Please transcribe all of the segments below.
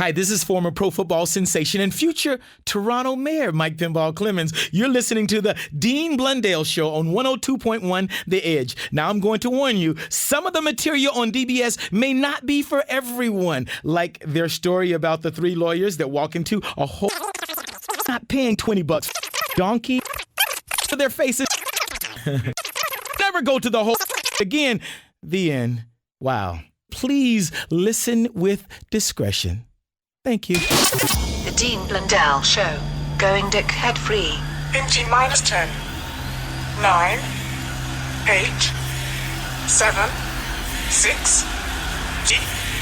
Hi, this is former pro football sensation and future Toronto Mayor Mike Pinball Clemens. You're listening to the Dean Blundell Show on 102.1 The Edge. Now, I'm going to warn you, some of the material on DBS may not be for everyone, like their story about the three lawyers that walk into a whole not paying $20 donkey for their faces. Never go to the whole again. The end. Wow. Please listen with discretion. Thank you. The Dean Blundell Show. Going dick head free. In T minus 10, 9, 8, 7, 6, D,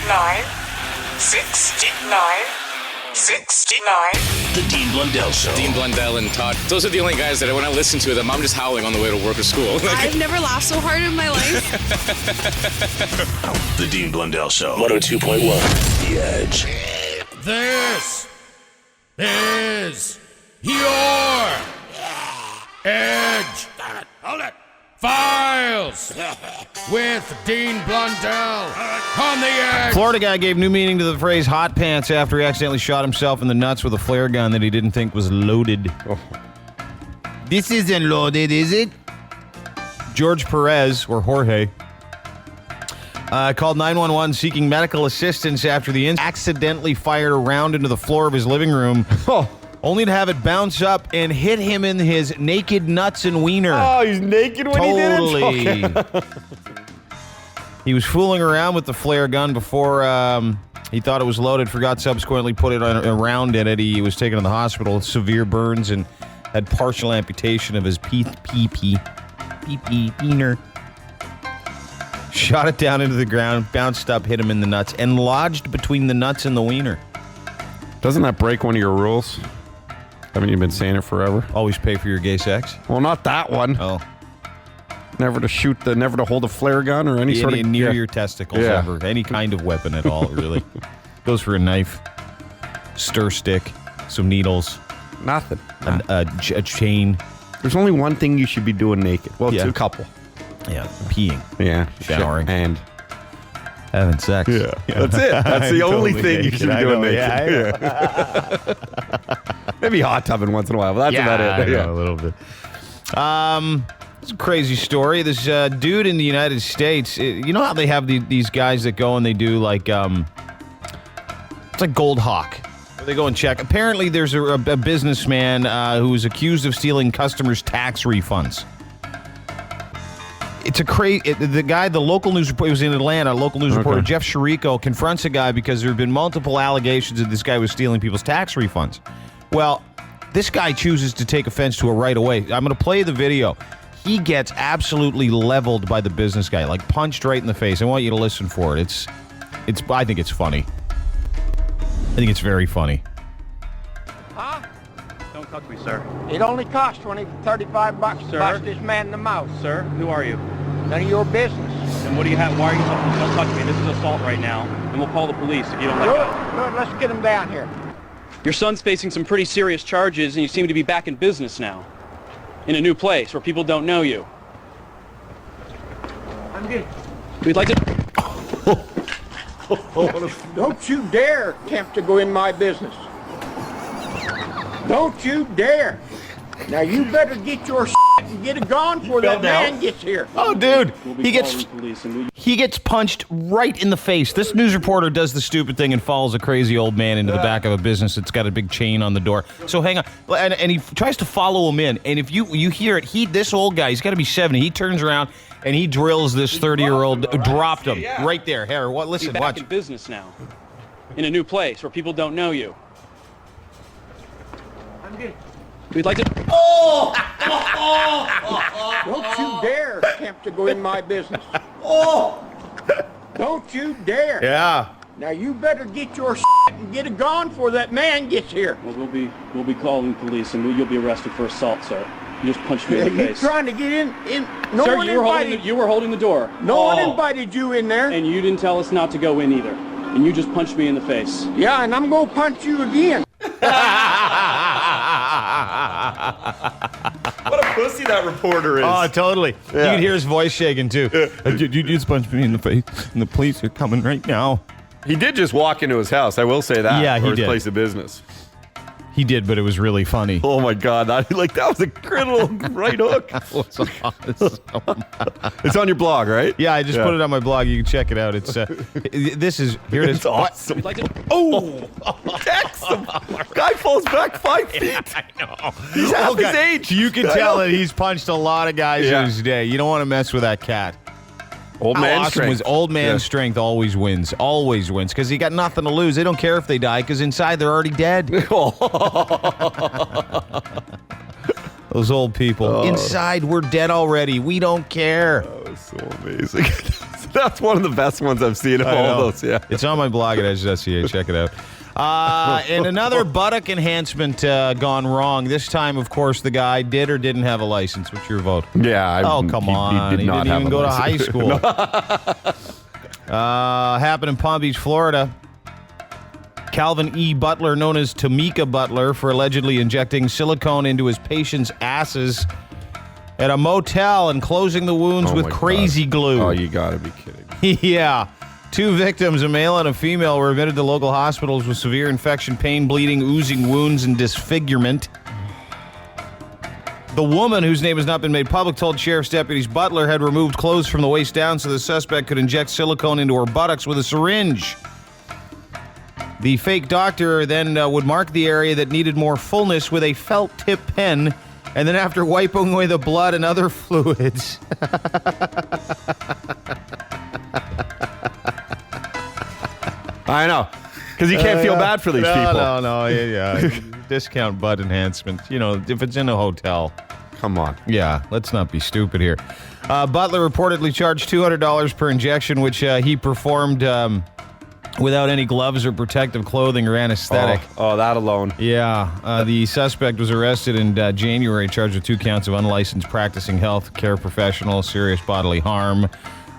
9, 6, D, 9, 6, D, 9. The Dean Blundell Show. Dean Blundell and Todd. Those are the only guys that when I listen to them, I'm just howling on the way to work or school. I've never laughed so hard in my life. The Dean Blundell Show. 102.1 The Edge. This is your Edge. Hold it. Files with Dean Blundell on the Edge. Florida guy gave new meaning to the phrase hot pants after he accidentally shot himself in the nuts with a flare gun that he didn't think was loaded. This isn't loaded, is it? George Perez, or Jorge, called 911 seeking medical assistance after the accidentally fired a round into the floor of his living room, only to have it bounce up and hit him in his naked nuts and wiener. Oh, he's naked when he did it? Totally. He was fooling around with the flare gun before he thought it was loaded, forgot subsequently put it around in it. He was taken to the hospital with severe burns and had partial amputation of his peener. Shot it down into the ground, bounced up, hit him in the nuts, and lodged between the nuts and the wiener. Doesn't that break one of your rules? Haven't you been saying it forever? Always pay for your gay sex? Well, not that one. Oh. Never to hold a flare gun or any sort of... Near your testicles ever. Any kind of weapon at all, really. Goes for a knife, stir stick, some needles. Nothing. A chain. There's only one thing you should be doing naked. Well, it's a couple. Yeah, peeing. Yeah. Showering. And having sex. Yeah. That's it. That's the only thing you should be doing naked. Yeah. Maybe hot tubbing once in a while, but that's about it. A little bit. It's a crazy story. This dude in the United States, you know how they have these guys that go and they do like, it's like Gold Hawk. Where they go and check. Apparently there's a businessman who was accused of stealing customers' tax refunds. It's the local news reporter, it was in Atlanta, local news reporter Jeff Chirico confronts a guy because there have been multiple allegations that this guy was stealing people's tax refunds. Well, this guy chooses to take offense to it right away. I'm going to play the video. He gets absolutely leveled by the business guy, like punched right in the face. I want you to listen for it. I think it's funny. I think it's very funny. Huh? Don't touch me, sir. It only cost $35 to bust this man in the mouth. Sir, who are you? None of your business. And what do you have? Why are you touching me? Don't touch me. This is assault right now. And we'll call the police if you don't let go. Good. Let's get him down here. Your son's facing some pretty serious charges, and you seem to be back in business now. In a new place where people don't know you. I'm good. We'd like to... Don't you dare attempt to go in my business. Don't you dare. Now you better get your and get it gone before that man gets here. Oh, dude. He gets punched right in the face. This news reporter does the stupid thing and follows a crazy old man into the back of a business that's got a big chain on the door. So hang on. And he tries to follow him in. And if you hear it, this old guy, he's got to be 70. He turns around and he drills this 30-year-old, dropped him right there. Here, listen, back watch. in business now. In a new place where people don't know you. I'm good. We'd like to... Don't you dare attempt to go in my business. Don't you dare. Yeah. Now you better get your and get it gone before that man gets here. Well, we'll be calling police, and you'll be arrested for assault, sir. You just punched me in the face. You're trying to get in. No sir, one you were holding the door. No one invited you in there. And you didn't tell us not to go in either. And you just punched me in the face. Yeah, and I'm going to punch you again. What a pussy that reporter is. Oh, totally. Yeah. You can hear his voice shaking, too. You just punched me in the face, and the police are coming right now. He did just walk into his house. I will say that. Yeah, he or his did. place of business. He did, but it was really funny. Oh my God! That was a good little right hook. It's on your blog, right? Yeah, I just put it on my blog. You can check it out. It's this is here. It is. It's awesome. Oh, text him. Guy falls back 5 feet. I know. He's half his age. You can tell that he's punched a lot of guys in his day. You don't want to mess with that cat. Old man strength. Old man strength always wins. Always wins because he got nothing to lose. They don't care if they die because inside they're already dead. Those old people. Inside we're dead already. We don't care. That was so amazing. That's one of the best ones I've seen of all those. Yeah, it's on my blog at edge.ca. Check it out. And another buttock enhancement gone wrong. This time, of course, the guy did or didn't have a license. What's your vote? Yeah. Come on. He didn't even go to high school. Happened in Palm Beach, Florida. Calvin E. Butler, known as Tamika Butler, for allegedly injecting silicone into his patients' asses at a motel and closing the wounds with crazy glue. Oh, you gotta be kidding. Yeah. 2 victims, a male and a female, were admitted to local hospitals with severe infection, pain, bleeding, oozing wounds, and disfigurement. The woman, whose name has not been made public, told sheriff's deputies Butler had removed clothes from the waist down so the suspect could inject silicone into her buttocks with a syringe. The fake doctor then would mark the area that needed more fullness with a felt tip pen, and then after wiping away the blood and other fluids... I know. Because you can't feel bad for these people. No. Yeah. Discount butt enhancement. You know, if it's in a hotel. Come on. Yeah, let's not be stupid here. Butler reportedly charged $200 per injection, which he performed without any gloves or protective clothing or anesthetic. Oh, that alone. Yeah. The suspect was arrested in January, charged with 2 counts of unlicensed practicing health care professional, serious bodily harm.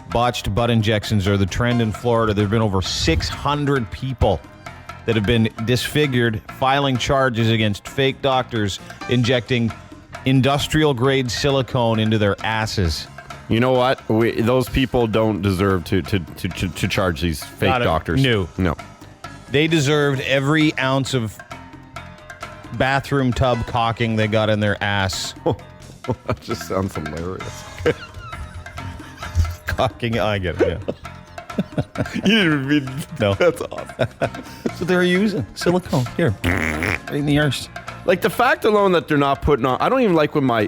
Botched butt injections are the trend in Florida. There have been over 600 people that have been disfigured, filing charges against fake doctors injecting industrial-grade silicone into their asses. You know what? Those people don't deserve to charge these fake doctors. No. They deserved every ounce of bathroom tub caulking they got in their ass. That just sounds hilarious. Caulking, I get it, yeah. You didn't mean... No. That's awesome. That's what they're using. Silicone. Here. Right in the arse. Like the fact alone that they're not putting on... I don't even like when my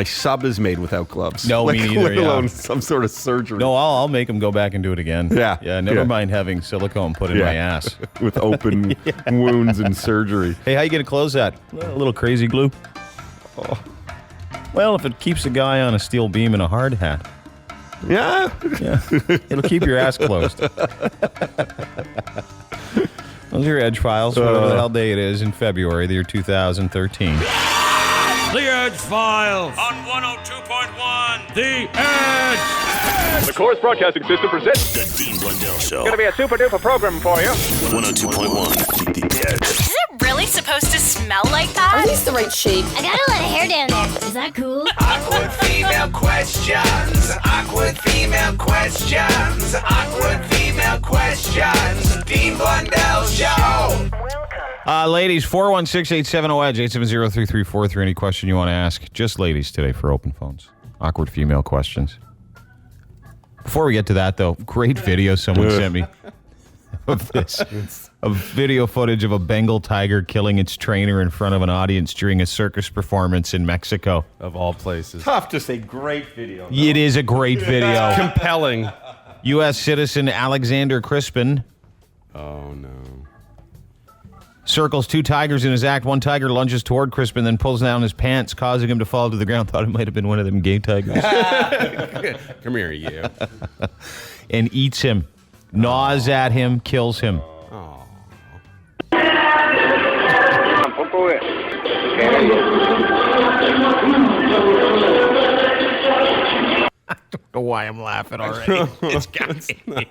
sub is made without gloves. No, me neither, let alone some sort of surgery. No, I'll make them go back and do it again. Yeah. Yeah, never mind having silicone put in my ass. With open wounds and surgery. Hey, how you going to close that? A little crazy glue? Oh. Well, if it keeps a guy on a steel beam in a hard hat. Yeah. It'll keep your ass closed. Those are your Edgefiles, whatever the hell day it is in February, the year 2013. The Edgefiles on 102.1 The Edge. The Chorus Broadcasting System presents The Dean Blundell Show. Gonna be a super duper program for you. 102.1 The Edge. Is it really supposed to smell like that? Are these the right shape? I got a lot of hair down there. Is that cool? Awkward female questions. Awkward female questions. Awkward female questions. Dean Blundell Show. Ladies, 416-870-EDGE, 870-3343. Any question you want to ask? Just ladies today for open phones. Awkward female questions. Before we get to that, though, great video someone sent me of this. A video footage of a Bengal tiger killing its trainer in front of an audience during a circus performance in Mexico. Of all places. Tough to say great video. Though. It is a great video. Compelling. U.S. citizen Alexander Crispin. Oh, no. Circles 2 tigers in his act. One tiger lunges toward Crispin, then pulls down his pants, causing him to fall to the ground. Thought it might have been one of them gay tigers. Come here, you. And eats him. Gnaws at him, kills him. I don't know why I'm laughing already. It's got me.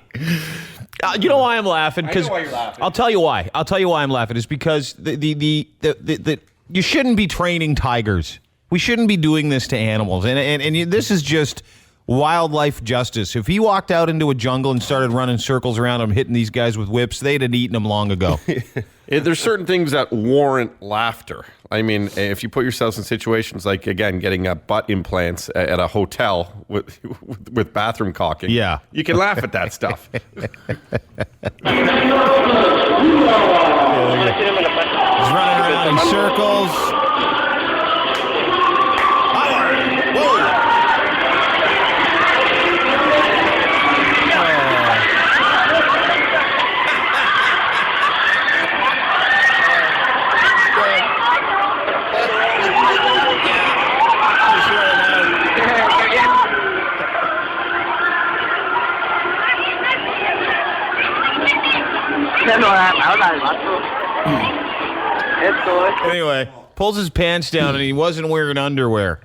You know why I'm laughing? I know why you're laughing. I'll tell you why. I'll tell you why I'm laughing. It's because the you shouldn't be training tigers. We shouldn't be doing this to animals. And this is just wildlife justice. If he walked out into a jungle and started running circles around him, hitting these guys with whips, they'd have eaten him long ago. There's certain things that warrant laughter. I mean, if you put yourselves in situations like, again, getting butt implants at a hotel with bathroom caulking, yeah, you can laugh at that stuff. He's running around in circles. Anyway, pulls his pants down and he wasn't wearing underwear.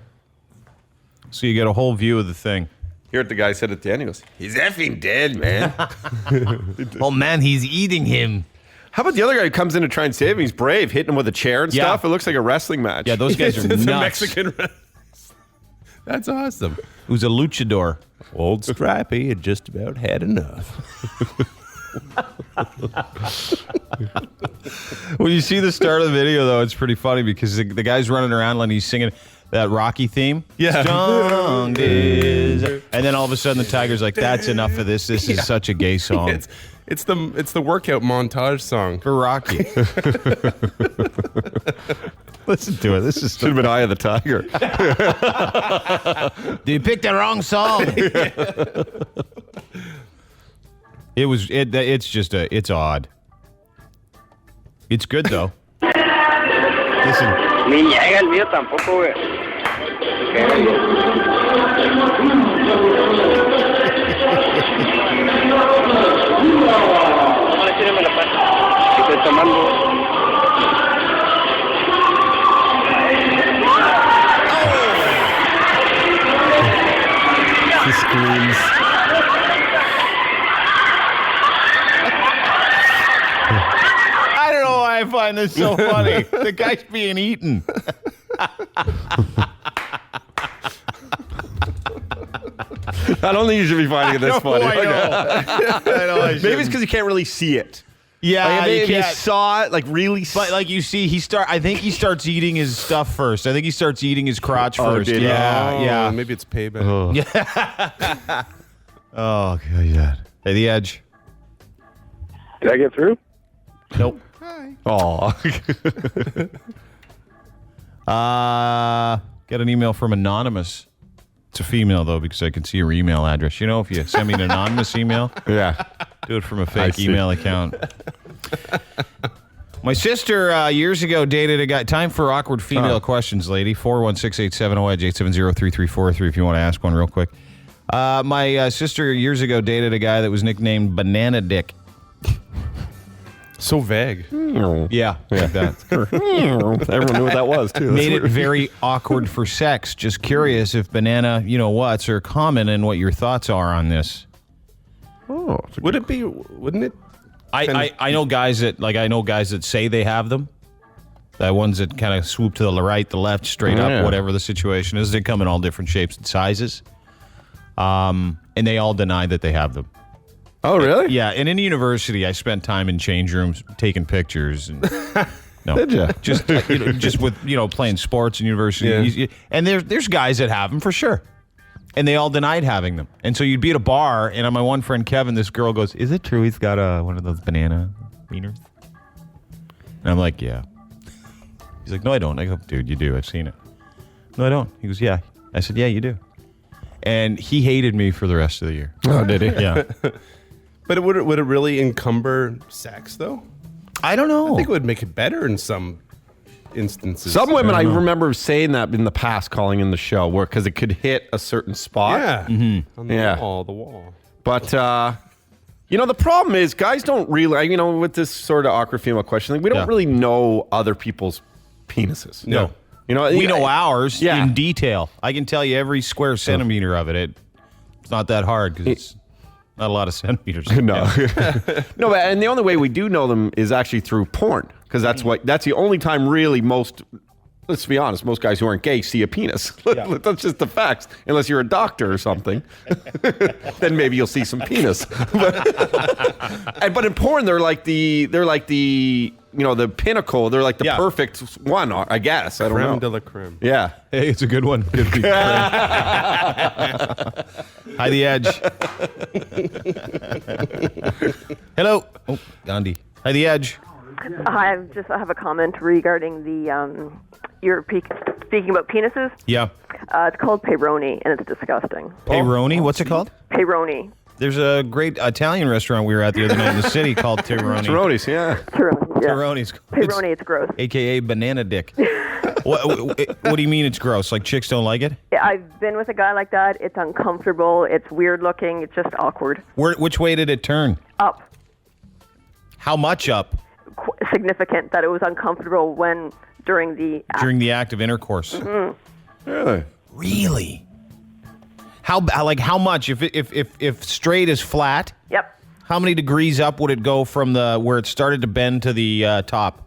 So you get a whole view of the thing. Hear what the guy said at the end. He goes, he's effing dead, man. Oh, man, he's eating him. How about the other guy who comes in to try and save him? He's brave, hitting him with a chair and stuff. It looks like a wrestling match. Yeah, those guys are It's nuts. a Mexican That's awesome. Who's a luchador. Old Stripey had just about had enough. When you see the start of the video, though, it's pretty funny because the guy's running around and he's singing that Rocky theme. Yeah. Strong is. And then all of a sudden the tiger's like, that's enough of this. This is such a gay song. It's the workout montage song for Rocky. Listen to it. This is should have been Eye of the Tiger. You picked the wrong song. It's odd. It's good though. Listen. Ni llega el mío tampoco, güey. Estoy tomando. He screams. I don't know why I find this so funny. The guy's being eaten. I don't think you should be finding it this funny. I know. Maybe it's because you can't really see it. Yeah, like, you if you can't. saw it, like really. But like you see, I think he starts eating his stuff first. I think he starts eating his crotch first. Did he? Yeah. Maybe it's payback. Oh. Yeah. Oh god. Hey, the Edge. Did I get through? Nope. Oh. Get an email from Anonymous. It's a female, though, because I can see your email address. You know, if you send me an anonymous email, yeah, do it from a fake email account. My sister years ago dated a guy. Time for awkward female questions, lady. 416-870-EDGE, 870-3343 if you want to ask one real quick. My sister years ago dated a guy that was nicknamed Banana Dick. So vague. Yeah, like that. Everyone knew what that was, too. Made it very awkward for sex. Just curious if banana, what's are common and what your thoughts are on this. Oh, wouldn't it? I know guys that say they have them. The ones that kind of swoop to the right, the left, straight up, whatever the situation is. They come in all different shapes and sizes. And they all deny that they have them. Oh, really? Yeah, and in university, I spent time in change rooms taking pictures. And, no, did you? Just with playing sports in university. Yeah. And there's guys that have them for sure, and they all denied having them. And so you'd be at a bar, and on my one friend Kevin, this girl goes, "Is it true he's got one of those banana wieners?" And I'm like, "Yeah." He's like, "No, I don't." I go, "Dude, you do. I've seen it." "No, I don't." He goes, "Yeah." I said, "Yeah, you do." And he hated me for the rest of the year. Oh, did he? Yeah. But would it really encumber sex, though? I don't know. I think it would make it better in some instances. Some women, I remember saying that in the past, calling in the show, because it could hit a certain spot. Yeah. Mm-hmm. On the wall. But, the problem is guys don't really, with this sort of awkward female question, we don't really know other people's penises. No. We know ours in detail. I can tell you every square centimeter of it. It's not that hard because it's not a lot of centimeters. No. No, and the only way we do know them is actually through porn, because that's the only time really most let's be honest, most guys who aren't gay see a penis. That's just the facts. Unless you're a doctor or something, then maybe you'll see some penis. But in porn, they're like the the pinnacle. They're like the perfect one, I guess. I don't know. Creme de la creme. Yeah. Hey, it's a good one. Good for you. Hi, The Edge. Hello. Oh, Gandhi. Hi, The Edge. I have a comment regarding the you're speaking about penises. Yeah. It's called pepperoni, and it's disgusting. Pepperoni? What's it called? Pepperoni. There's a great Italian restaurant we were at the other night in the city called Tironi. Tironi's, yeah. Tironi's. Pepperoni, it's gross. AKA banana dick. What do you mean it's gross? Like chicks don't like it? I've been with a guy like that. It's uncomfortable. It's weird looking. It's just awkward. Which way did it turn? Up. How much up? Significant that it was uncomfortable during the act. During the act of intercourse. Mm-hmm. Really? Really? How much? If straight is flat? Yep. How many degrees up would it go from where it started to bend to the top?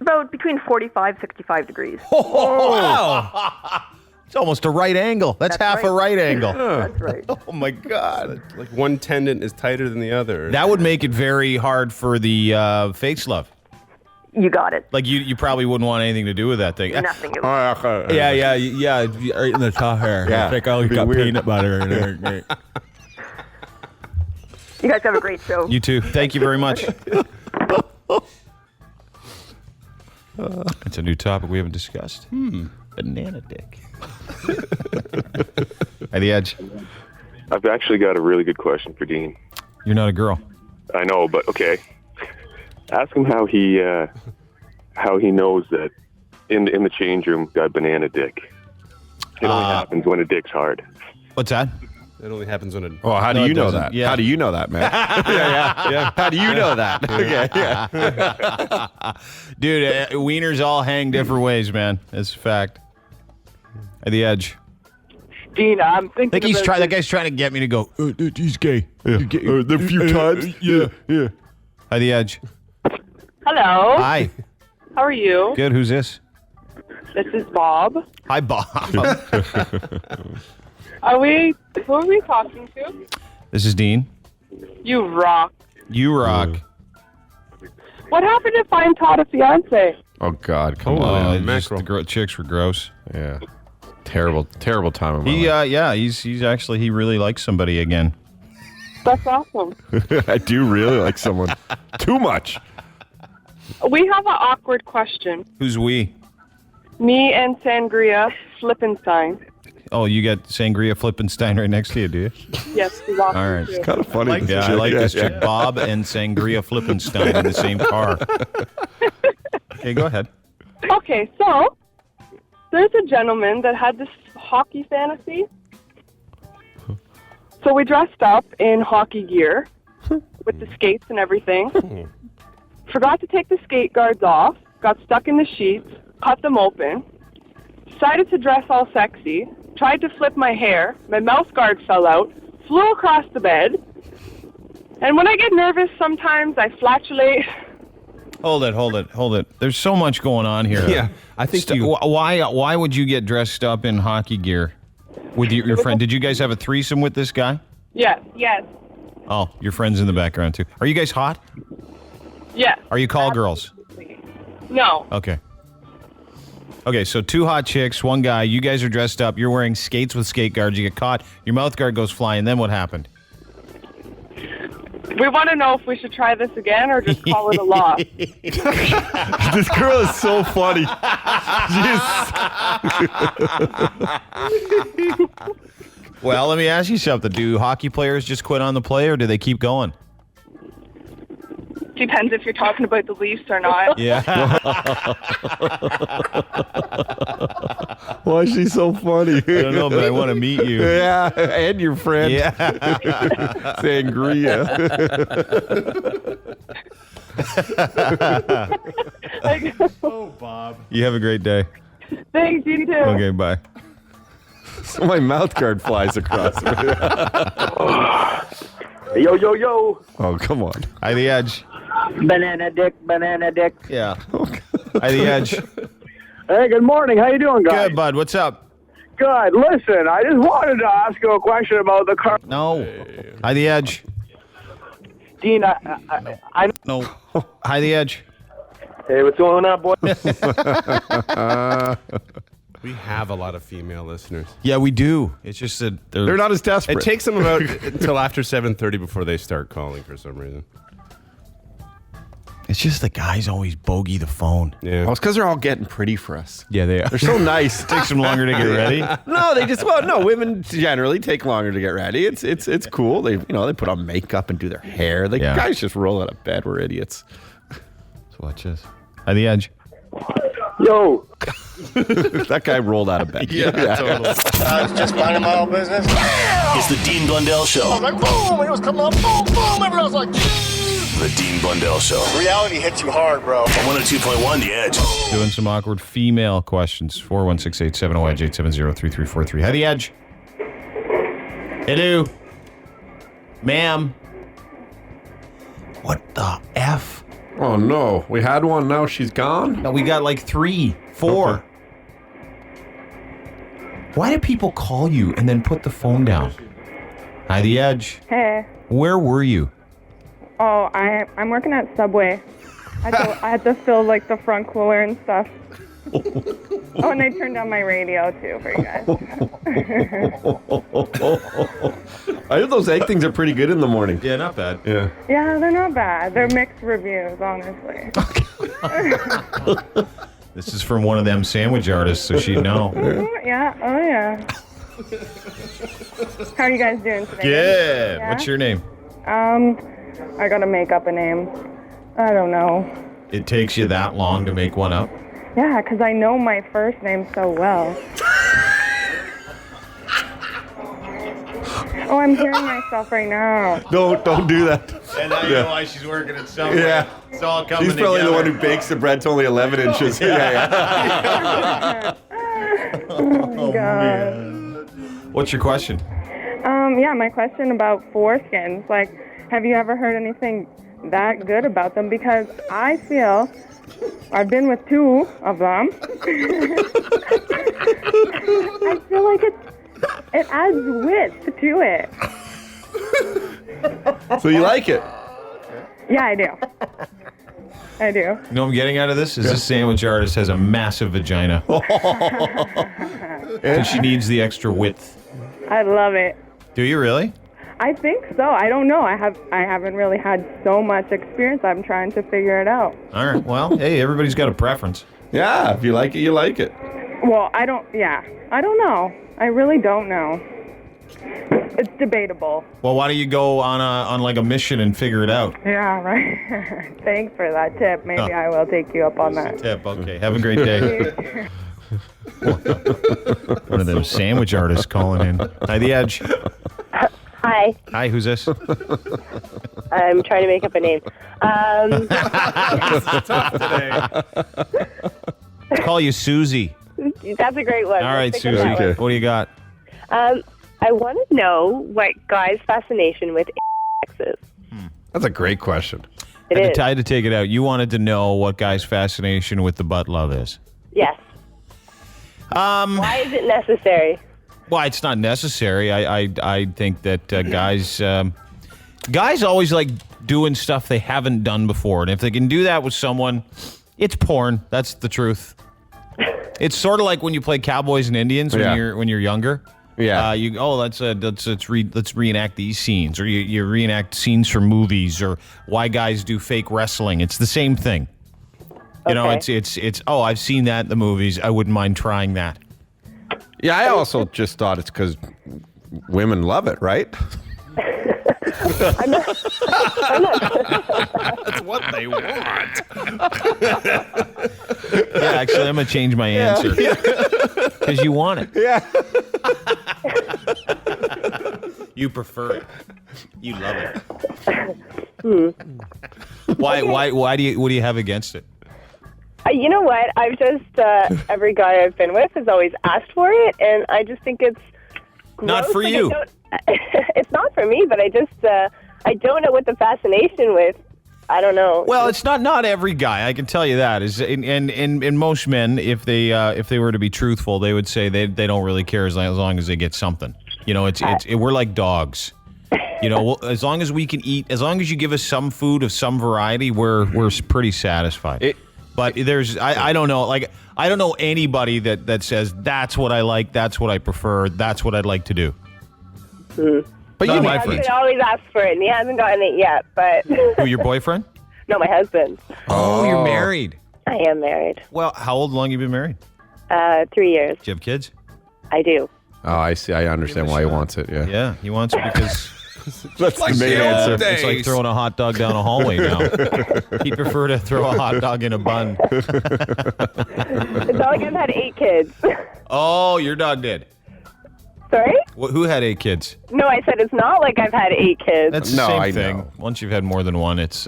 About between 45, 65 degrees. Oh, wow. It's almost a right angle. That's half right. a right angle. That's right. Oh, my God. Like one tendon is tighter than the other. That would make it very hard for the face love. You got it. Like, you probably wouldn't want anything to do with that thing. Nothing. Yeah. Right in the top here. Yeah. It's like, oh, you got peanut butter in there. You guys have a great show. You too. Thank you very much. It's a new topic we haven't discussed. Banana dick. At The Edge. I've actually got a really good question for Dean. You're not a girl. I know, but okay. Ask him how he knows that in the change room got banana dick. It only happens when a dick's hard. What's that? It only happens when Oh, how do you know that? Yeah. How do you know that, man? yeah. How do you know that? Okay, yeah. Dude, wieners all hang different ways, man. That's a fact. At The Edge. Dean, I'm thinking That guy's trying to get me to go, he's gay. Yeah. The few times. Yeah. At The Edge. Hello. Hi. How are you? Good. Who's this? This is Bob. Hi, Bob. Who are we talking to? This is Dean. You rock. You rock. What happened to find Todd a fiance? Oh, God. Come on. The chicks were gross. Yeah. Terrible time of my life. He really likes somebody again. That's awesome. I do really like someone. Too much. We have an awkward question. Who's we? Me and Sangria Flippenstein. Oh, you got Sangria Flippenstein right next to you, do you? Yes, he's awesome. All right. too. It's kind of funny. I like this chick. Bob and Sangria Flippenstein in the same car. Okay, go ahead. Okay, so there's a gentleman that had this hockey fantasy. So we dressed up in hockey gear with the skates and everything. Forgot to take the skate guards off, got stuck in the sheets, cut them open, decided to dress all sexy, tried to flip my hair, my mouth guard fell out, flew across the bed, and when I get nervous sometimes I flatulate. Hold it. There's so much going on here. Yeah, I think why would you get dressed up in hockey gear with your friend? Did you guys have a threesome with this guy? Yes. Oh, your friend's in the background too. Are you guys hot? Yes. Are you call girls? No. Okay, so two hot chicks, one guy. You guys are dressed up. You're wearing skates with skate guards. You get caught. Your mouth guard goes flying. Then what happened? We want to know if we should try this again or just call it a loss. This girl is so funny. Well, let me ask you something. Do hockey players just quit on the play, or do they keep going? Depends if you're talking about the Leafs or not. Yeah. Why is she so funny? I don't know, but I want to meet you. Yeah, and your friend. Yeah. Sangria. Oh, Bob. You have a great day. Thanks, you too. Okay, bye. So my mouth guard flies across. Yo. Oh, come on. Hi, The Edge. Banana dick. Yeah. Hi, The Edge. Hey, good morning. How you doing, guys? Good, bud. What's up? Good. Listen, I just wanted to ask you a question about the car. No. Hi, the Edge. Dean, I No. Hi, the Edge. Hey, what's going on, boy? We have a lot of female listeners. Yeah, we do. It's just that They're not as desperate. It takes them about until after 7:30 before they start calling for some reason. It's just the guys always bogey the phone. Yeah. Well, it's because they're all getting pretty for us. Yeah, they are. They're so nice. It takes them longer to get ready. No, they just women generally take longer to get ready. It's cool. They they put on makeup and do their hair. The guys just roll out of bed. We're idiots. So watch this. Hi, the Edge. Yo. That guy rolled out of bed. Yeah. Totally. Just minding my own business. It's the Dean Blundell Show. I was like, boom, it was coming up, boom, boom. Everyone was like, The Dean Blundell Show. reality hits you hard, bro. On 102.1 The Edge. Doing some awkward female questions. 416-870-EDGE, 870-3343. Hi, the Edge. Hello. Ma'am. What the F? Oh, no. We had one. Now she's gone? No, we got like 3, 4. Okay. Why do people call you and then put the phone down? Hi, the Edge. Hey. Where were you? Oh, I'm working at Subway. I had to fill like the front cooler and stuff. Oh, and I turned on my radio too for you guys. I hear those egg things are pretty good in the morning. Yeah, not bad. Yeah. Yeah, they're not bad. They're mixed reviews, honestly. This is from one of them sandwich artists, so she'd know. Yeah, oh yeah. How are you guys doing today? Good. Yeah? What's your name? I gotta make up a name. I don't know. It takes you that long to make one up? Yeah, because I know my first name so well. Oh, I'm hearing myself right now. Don't do that. And now you know why she's working at Subway. Yeah. It's all coming She's probably together. the one who bakes the bread to only 11 inches. Yeah. Oh my God. What's your question? Yeah, my question about foreskins. Like, have you ever heard anything that good about them? Because I feel I've been with 2 of them. I feel like it adds width to it. So you like it? Yeah, I do. I do. You know what I'm getting out of this? Is this sandwich artist has a massive vagina. And she needs the extra width. I love it. Do you really? I think so. I don't know. I haven't really had so much experience. I'm trying to figure it out. All right. Well, hey, everybody's got a preference. Yeah, if you like it, you like it. Well, I don't know. I really don't know. It's debatable. Well, why don't you go on like a mission and figure it out? Yeah, right. Thanks for that tip. Maybe I will take you up on that. Tip. Okay. Have a great day. One of them sandwich artists calling in. Hi, the Edge. Hi. Hi, who's this? I'm trying to make up a name. It's tough today. I'll call you Susie. That's a great one. All right, Let's stick with Susie. that one. What do you got? I want to know what guys' fascination with is. That's a great question. It is. I had to take it out. You wanted to know what guys' fascination with the butt love is. Yes. Why is it necessary? Well, it's not necessary. I think that guys always like doing stuff they haven't done before, and if they can do that with someone, it's porn. That's the truth. It's sort of like when you play Cowboys and Indians when you're younger. Yeah. Let's reenact these scenes, or you reenact scenes from movies, or why guys do fake wrestling. It's the same thing. You know, it's I've seen that in the movies. I wouldn't mind trying that. Yeah, I also just thought it's because women love it, right? I'm not. That's what they want. Yeah, actually, I'm going to change my answer. Because you want it. Yeah. You prefer it. You love it. What do you have against it? You know what? I've just, every guy I've been with has always asked for it, and I just think it's gross. Not for you. It's not for me, but I just, I don't know what the fascination with I don't know. Well, it's not every guy. I can tell you that. And most men, if they were to be truthful, they would say they don't really care as long as they get something. You know, we're like dogs. You know, as long as we can eat, as long as you give us some food of some variety, we're pretty satisfied. But I don't know. Like, I don't know anybody that says that's what I like, that's what I prefer, that's what I'd like to do. But you, my friend, always ask for it, and he hasn't gotten it yet. But who, your boyfriend? No, my husband. Oh, you're married. I am married. Well, how long you been married? 3 years. Do you have kids? I do. Oh, I see. I understand why he wants it. Yeah. Yeah, he wants it because that's the main answer. It's like throwing a hot dog down a hallway now. He'd prefer to throw a hot dog in a bun. It's not like I've had 8 kids. Oh, your dog did. Sorry? Who had 8 kids? No, I said it's not like I've had 8 kids. That's the same thing. Once you've had more than one, it's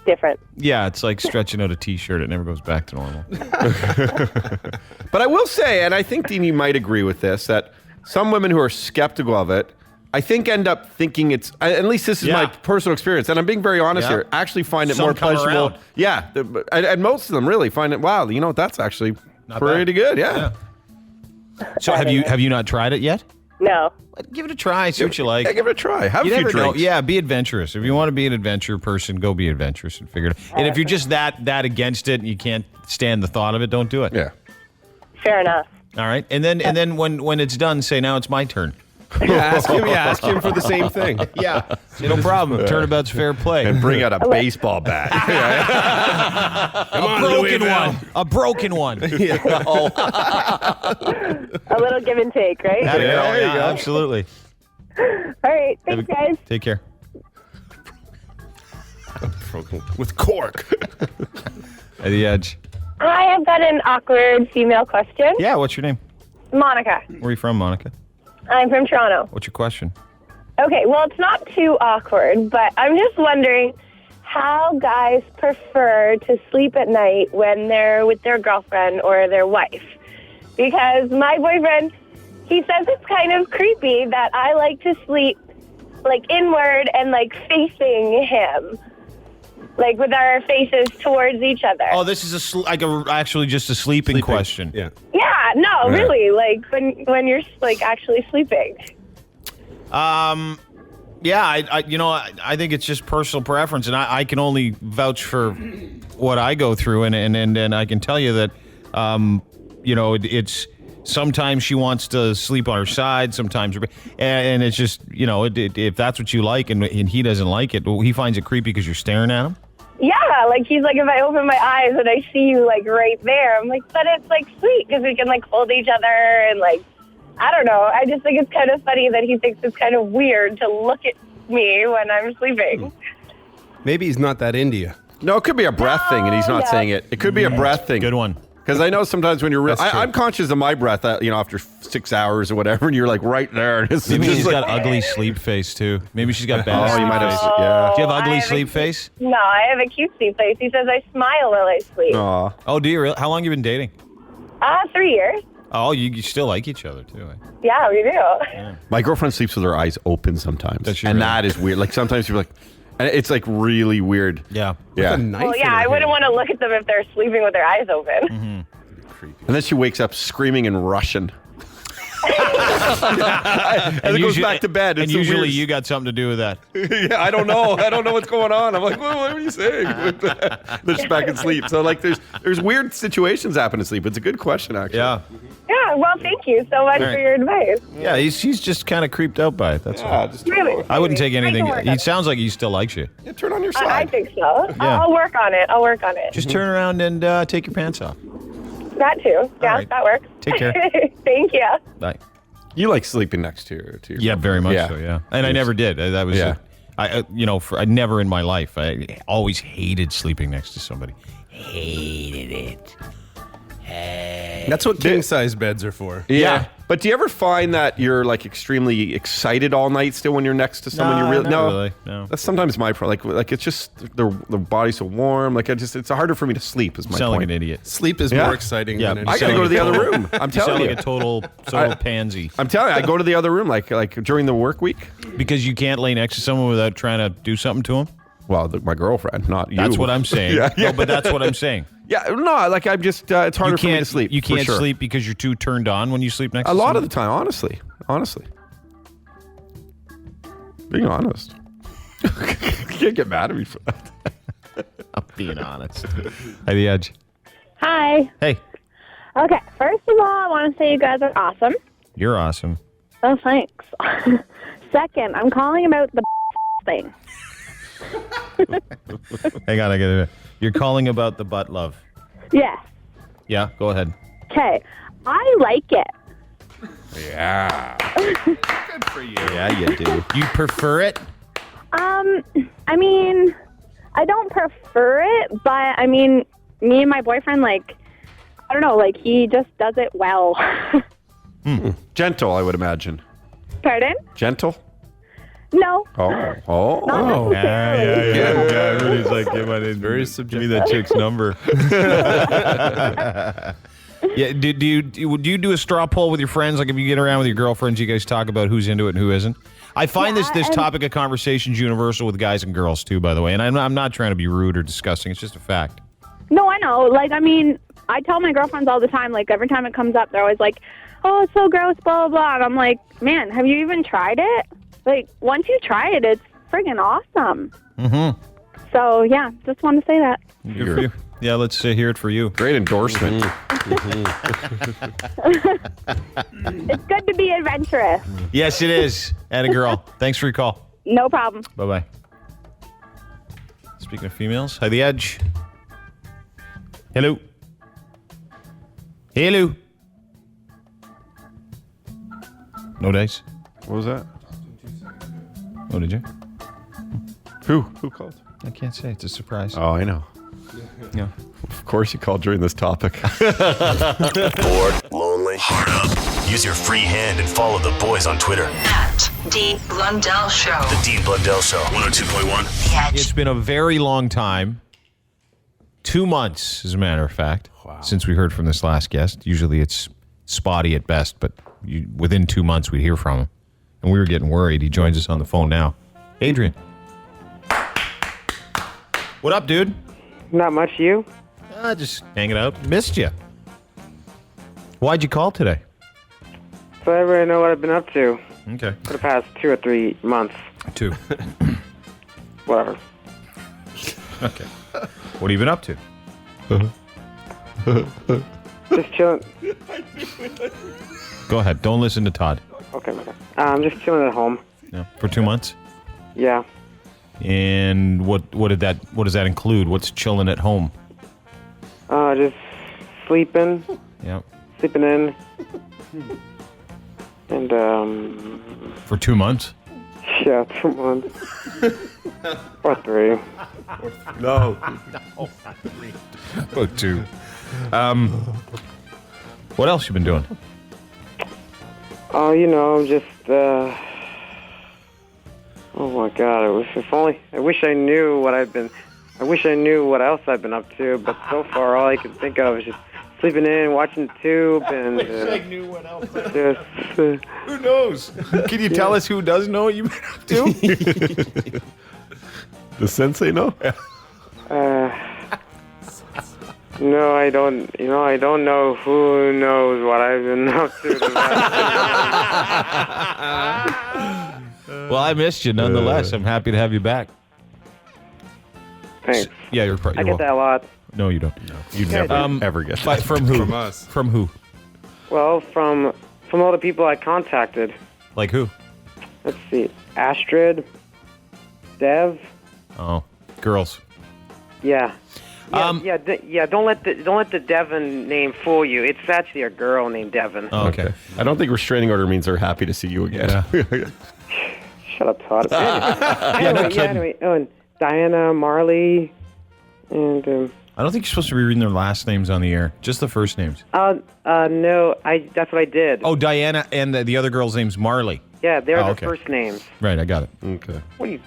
different. Yeah, it's like stretching out a T-shirt. It never goes back to normal. But I will say, and I think, Dean, you might agree with this, that some women who are skeptical of it, I think end up thinking it's, at least this is my personal experience, and I'm being very honest here, actually find it more pleasurable. Around. Yeah, and most of them really find it, wow, you know, that's actually pretty good, yeah. So have you not tried it yet? No. Give it a try. See what you like. Yeah, give it a try. Have a few drinks. Yeah, be adventurous. If you want to be an adventure person, go be adventurous and figure it out. And if you're just that against it and you can't stand the thought of it, don't do it. Yeah. Fair enough. All right. And then when it's done, say, now it's my turn. Ask him for the same thing. Yeah. No problem. Turnabout's fair play. And bring out a baseball bat. A broken one. A little give and take, right? There you go. Absolutely. All right. Thanks, guys. Take care. With cork. At the Edge. Hi, I've got an awkward female question. Yeah, what's your name? Monica. Where are you from, Monica? I'm from Toronto. What's your question? Okay, well, it's not too awkward, but I'm just wondering how guys prefer to sleep at night when they're with their girlfriend or their wife. Because my boyfriend, he says it's kind of creepy that I like to sleep, like, inward and, like, facing him. Like, with our faces towards each other. Oh, this is actually just a sleeping question. Yeah. Yeah, no, really, like, when you're, like, actually sleeping. Yeah, I think it's just personal preference, and I can only vouch for what I go through, and I can tell you that, it's sometimes she wants to sleep on her side, sometimes, and it's just, if that's what you like, and he doesn't like it, he finds it creepy because you're staring at him. Yeah, like, he's like, if I open my eyes and I see you, like, right there, I'm like, but it's, like, sweet because we can, like, hold each other and, like, I don't know. I just think it's kind of funny that he thinks it's kind of weird to look at me when I'm sleeping. Maybe he's not that into you. No, it could be a breath thing, and he's not saying it. It could be a breath thing. Good one. Because I know sometimes when you're I'm conscious of my breath, after 6 hours or whatever, and you're like right there. And maybe she's got ugly sleep face too. Maybe she's got bad. You might have. Yeah. Do you have ugly sleep face? No, I have a cute sleep face. He says I smile while I sleep. Aww. Oh, do you really? How long you been dating? 3 years. Oh, you still like each other too. Yeah, we do. Yeah. My girlfriend sleeps with her eyes open sometimes, that is weird. Like sometimes you're like. And it's like really weird. Yeah. Yeah. Well, yeah, I wouldn't want to look at them if they're sleeping with their eyes open. Mm-hmm. And then she wakes up screaming in Russian. and it goes back to bed. And usually you got something to do with that. Yeah, I don't know. I don't know what's going on. I'm like, well, what are you saying? They're just back in sleep. So like there's weird situations happen in sleep. It's a good question, actually. Yeah. Yeah, well, thank you so much for your advice. Yeah, he's just kind of creeped out by it. That's all. Really? I wouldn't take anything. He sounds like he still likes you. Yeah, turn on your side. I think so. Yeah. I'll work on it. Just turn around and take your pants off. That too. Yeah, right. that works. Take care. Thank you. Bye. You like sleeping next to your Yeah, very much so, yeah. And I never did. That was, I never in my life. I always hated sleeping next to somebody. Hated it. That's what king-size beds are for. Yeah. But do you ever find that you're like extremely excited all night still when you're next to someone you really not really. No. That's sometimes my problem. Like it's just the body's so warm. Like it's harder for me to sleep. Is my sound point. like an idiot. Sleep is more exciting than anything. I gotta go to the other room. I'm telling you. Like a total pansy. I'm telling you, I go to the other room like during the work week. Because you can't lay next to someone without trying to do something to them? Well, my girlfriend, not you. That's what I'm saying. No, but that's what I'm saying. Yeah, no, like I'm just, it's harder for me to sleep. You can't for sure. sleep because you're too turned on when you sleep next to A lot someone? of the time, honestly. Being honest. You can't get mad at me for that. I'm being honest. Hey, The Edge. Hi. Hey. Okay, first of all, I want to say you guys are awesome. You're awesome. Oh, thanks. Second, I'm calling about the thing. Hang on, I get it. You're calling about the butt love. Yes. Yeah, go ahead. Okay, I like it. Yeah. Good for you. Yeah, you do. You prefer it? I mean, I don't prefer it, but I mean, me and my boyfriend, like, I don't know, like, he just does it well. Gentle, I would imagine. Pardon? Gentle? No. Oh. Not necessarily. Yeah. Everybody's like, very subjective. Give me that chick's number. Yeah. Do you do a straw poll with your friends? Like if you get around with your girlfriends, you guys talk about who's into it and who isn't. I find this topic of conversation is universal with guys and girls too. By the way, and I'm not trying to be rude or disgusting. It's just a fact. No, I know. Like, I mean, I tell my girlfriends all the time, like, every time it comes up, they're always like, oh, it's so gross, blah, blah, blah. And I'm like, man, have you even tried it? Like, once you try it, it's friggin' awesome. Mm-hmm. So, yeah, just want to say that. Good for you. Yeah, let's hear it for you. Great endorsement. It's good to be adventurous. Yes, it is. And a girl. Thanks for your call. No problem. Bye-bye. Speaking of females, hi, The Edge. Hello. Hello. No dice? What was that? Oh, did you? Who called? I can't say. It's a surprise. Oh, I know. Yeah. Of course you called during this topic. Bored, lonely, hard up. Use your free hand and follow the boys on Twitter. At D. Blundell Show. The Dean Blundell Show, 102.1. The Edge. It's been a very long time. 2 months, as a matter of fact, since we heard from this last guest. Usually it's spotty at best, but within 2 months we'd hear from him. And we were getting worried. He joins us on the phone now. Adrian. What up, dude? Not much, you? Just hanging out. Missed you. Why'd you call today? So everybody know what I've been up to. Okay. For the past 2 or 3 months. 2. Whatever. Okay. What have you been up to? Just chilling. Go ahead. Don't listen to Todd. Okay. I'm just chilling at home. Yeah. For 2 months? Yeah. And what does that include? What's chilling at home? Just sleeping. Yeah. Sleeping in. And For 2 months? Yeah, 2 months. Or 3. No. About 2. What else you been doing? Oh, just oh my God! I wish I knew what else I've been up to. But so far, all I can think of is just sleeping in, watching the tube, and I knew what else. Just who knows? Can you tell us who does know what you've been up to? Does Sensei know? No, I don't. I don't know who knows what I've been up to. Well, I missed you nonetheless. I'm happy to have you back. Thanks. Yeah, you're I get that a lot. No, you don't. No, you never ever get that. From who? From us. From who? Well, from all the people I contacted. Like who? Let's see. Astrid, Dev. Oh, girls. Yeah. Don't let the Devon name fool you. It's actually a girl named Devon. Oh, okay. I don't think restraining order means they're happy to see you again. Yeah. Shut up, Todd. Anyway. Oh, and Diana, Marley, and I don't think you're supposed to be reading their last names on the air. Just the first names. no, that's what I did. Oh, Diana and the other girl's name's Marley. Yeah, they're the okay. first names. Right, I got it. Okay. What do you?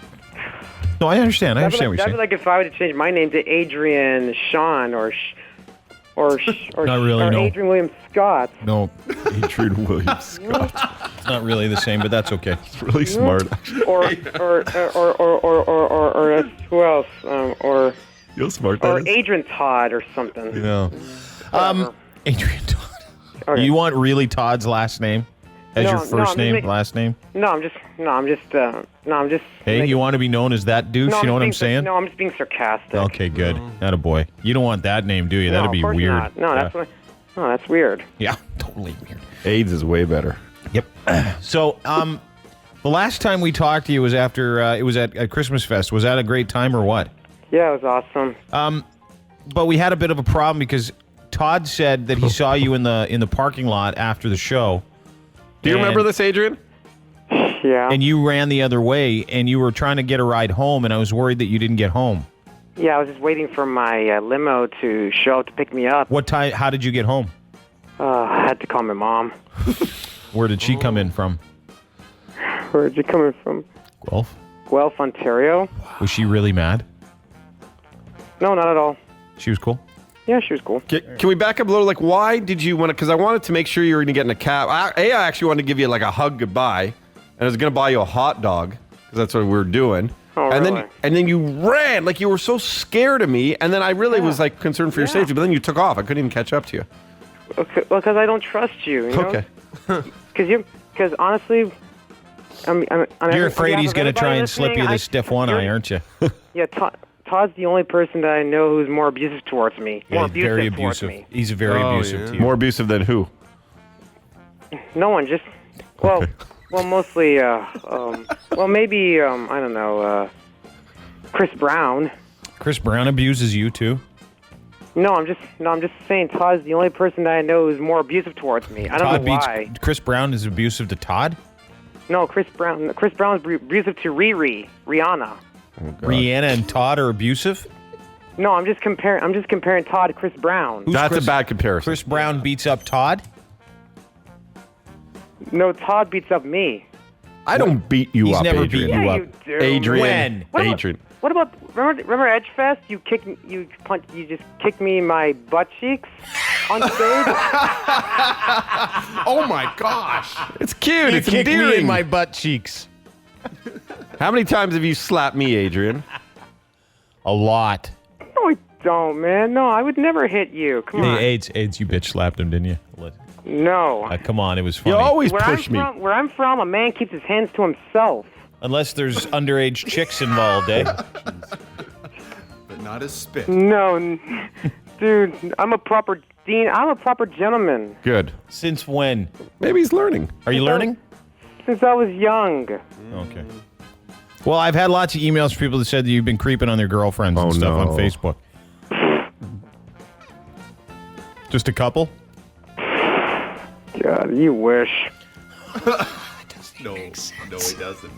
No, I understand. I understand what you're saying. That'd be like if I were to change my name to Adrian Sean or Not really, or no. Adrian William Scott. No, Adrian William Scott. It's not really the same, but that's okay. It's really smart. Or who else? You're smart. Or Adrian Todd or something. Yeah. Adrian Todd. Okay. You want really Todd's last name as your first name, last name? I'm just. Hey, you want to be known as that douche? You know what I'm saying? No, I'm just being sarcastic. Okay, good. Attaboy. You don't want that name, do you? That'd be weird. Not. No, that's weird. Yeah, totally weird. AIDS is way better. Yep. So, the last time we talked to you was after it was at Christmas Fest. Was that a great time or what? Yeah, it was awesome. But we had a bit of a problem because Todd said that he saw you in the parking lot after the show. Do you remember this, Adrian? Yeah. And you ran the other way, and you were trying to get a ride home, and I was worried that you didn't get home. Yeah, I was just waiting for my limo to show up to pick me up. What time? How did you get home? I had to call my mom. Where did she come in from? Where did you come in from? Guelph, Ontario. Was she really mad? No, not at all. She was cool? Yeah, she was cool. Can we back up a little? Like, why did you want to? Because I wanted to make sure you were going to get in a cab. I actually wanted to give you like a hug goodbye, and I was going to buy you a hot dog because that's what we were doing. Oh, and really? then you ran like you were so scared of me, and then I really was like concerned for your safety. But then you took off. I couldn't even catch up to you. Okay, well, because I don't trust you. You know? Okay. Because honestly, You're afraid he's going to try and slip you the stiff one eye, aren't you? Yeah, Todd's the only person that I know who's more abusive towards me. Yeah, he's very abusive. He's very abusive to you. More abusive than who? No one, just well, mostly. Well, maybe I don't know. Chris Brown. Chris Brown abuses you too. No, I'm just saying Todd's the only person that I know who's more abusive towards me. I don't know why. Chris Brown is abusive to Todd? No, Chris Brown's abusive to Rihanna. Oh, Rihanna and Todd are abusive? No, I'm just comparing Todd to Chris Brown. That's a bad comparison. Chris Brown beats up Todd? No, Todd beats up me. I don't beat you He's up, never Adrian. beat you Yeah, up. you do. Adrian. When? Adrian. What about remember Edgefest? You just kicked me in my butt cheeks on stage. Oh my gosh! It's cute. You It's kicked me endearing. in my butt cheeks. How many times have you slapped me, Adrian? A lot. No, I don't, man. No, I would never hit you. Come on. Hey, AIDS, you bitch slapped him, didn't you? No. Come on, it was funny. You always Where push me. Where I'm from, a man keeps his hands to himself. Unless there's underage chicks involved, eh? But not as spit. No, dude, I'm a proper gentleman. Good. Since when? Maybe he's learning. Are you learning? Since I was young. Okay. Well, I've had lots of emails from people that said that you've been creeping on their girlfriends and stuff on Facebook. Just a couple? God, you wish. No, he doesn't.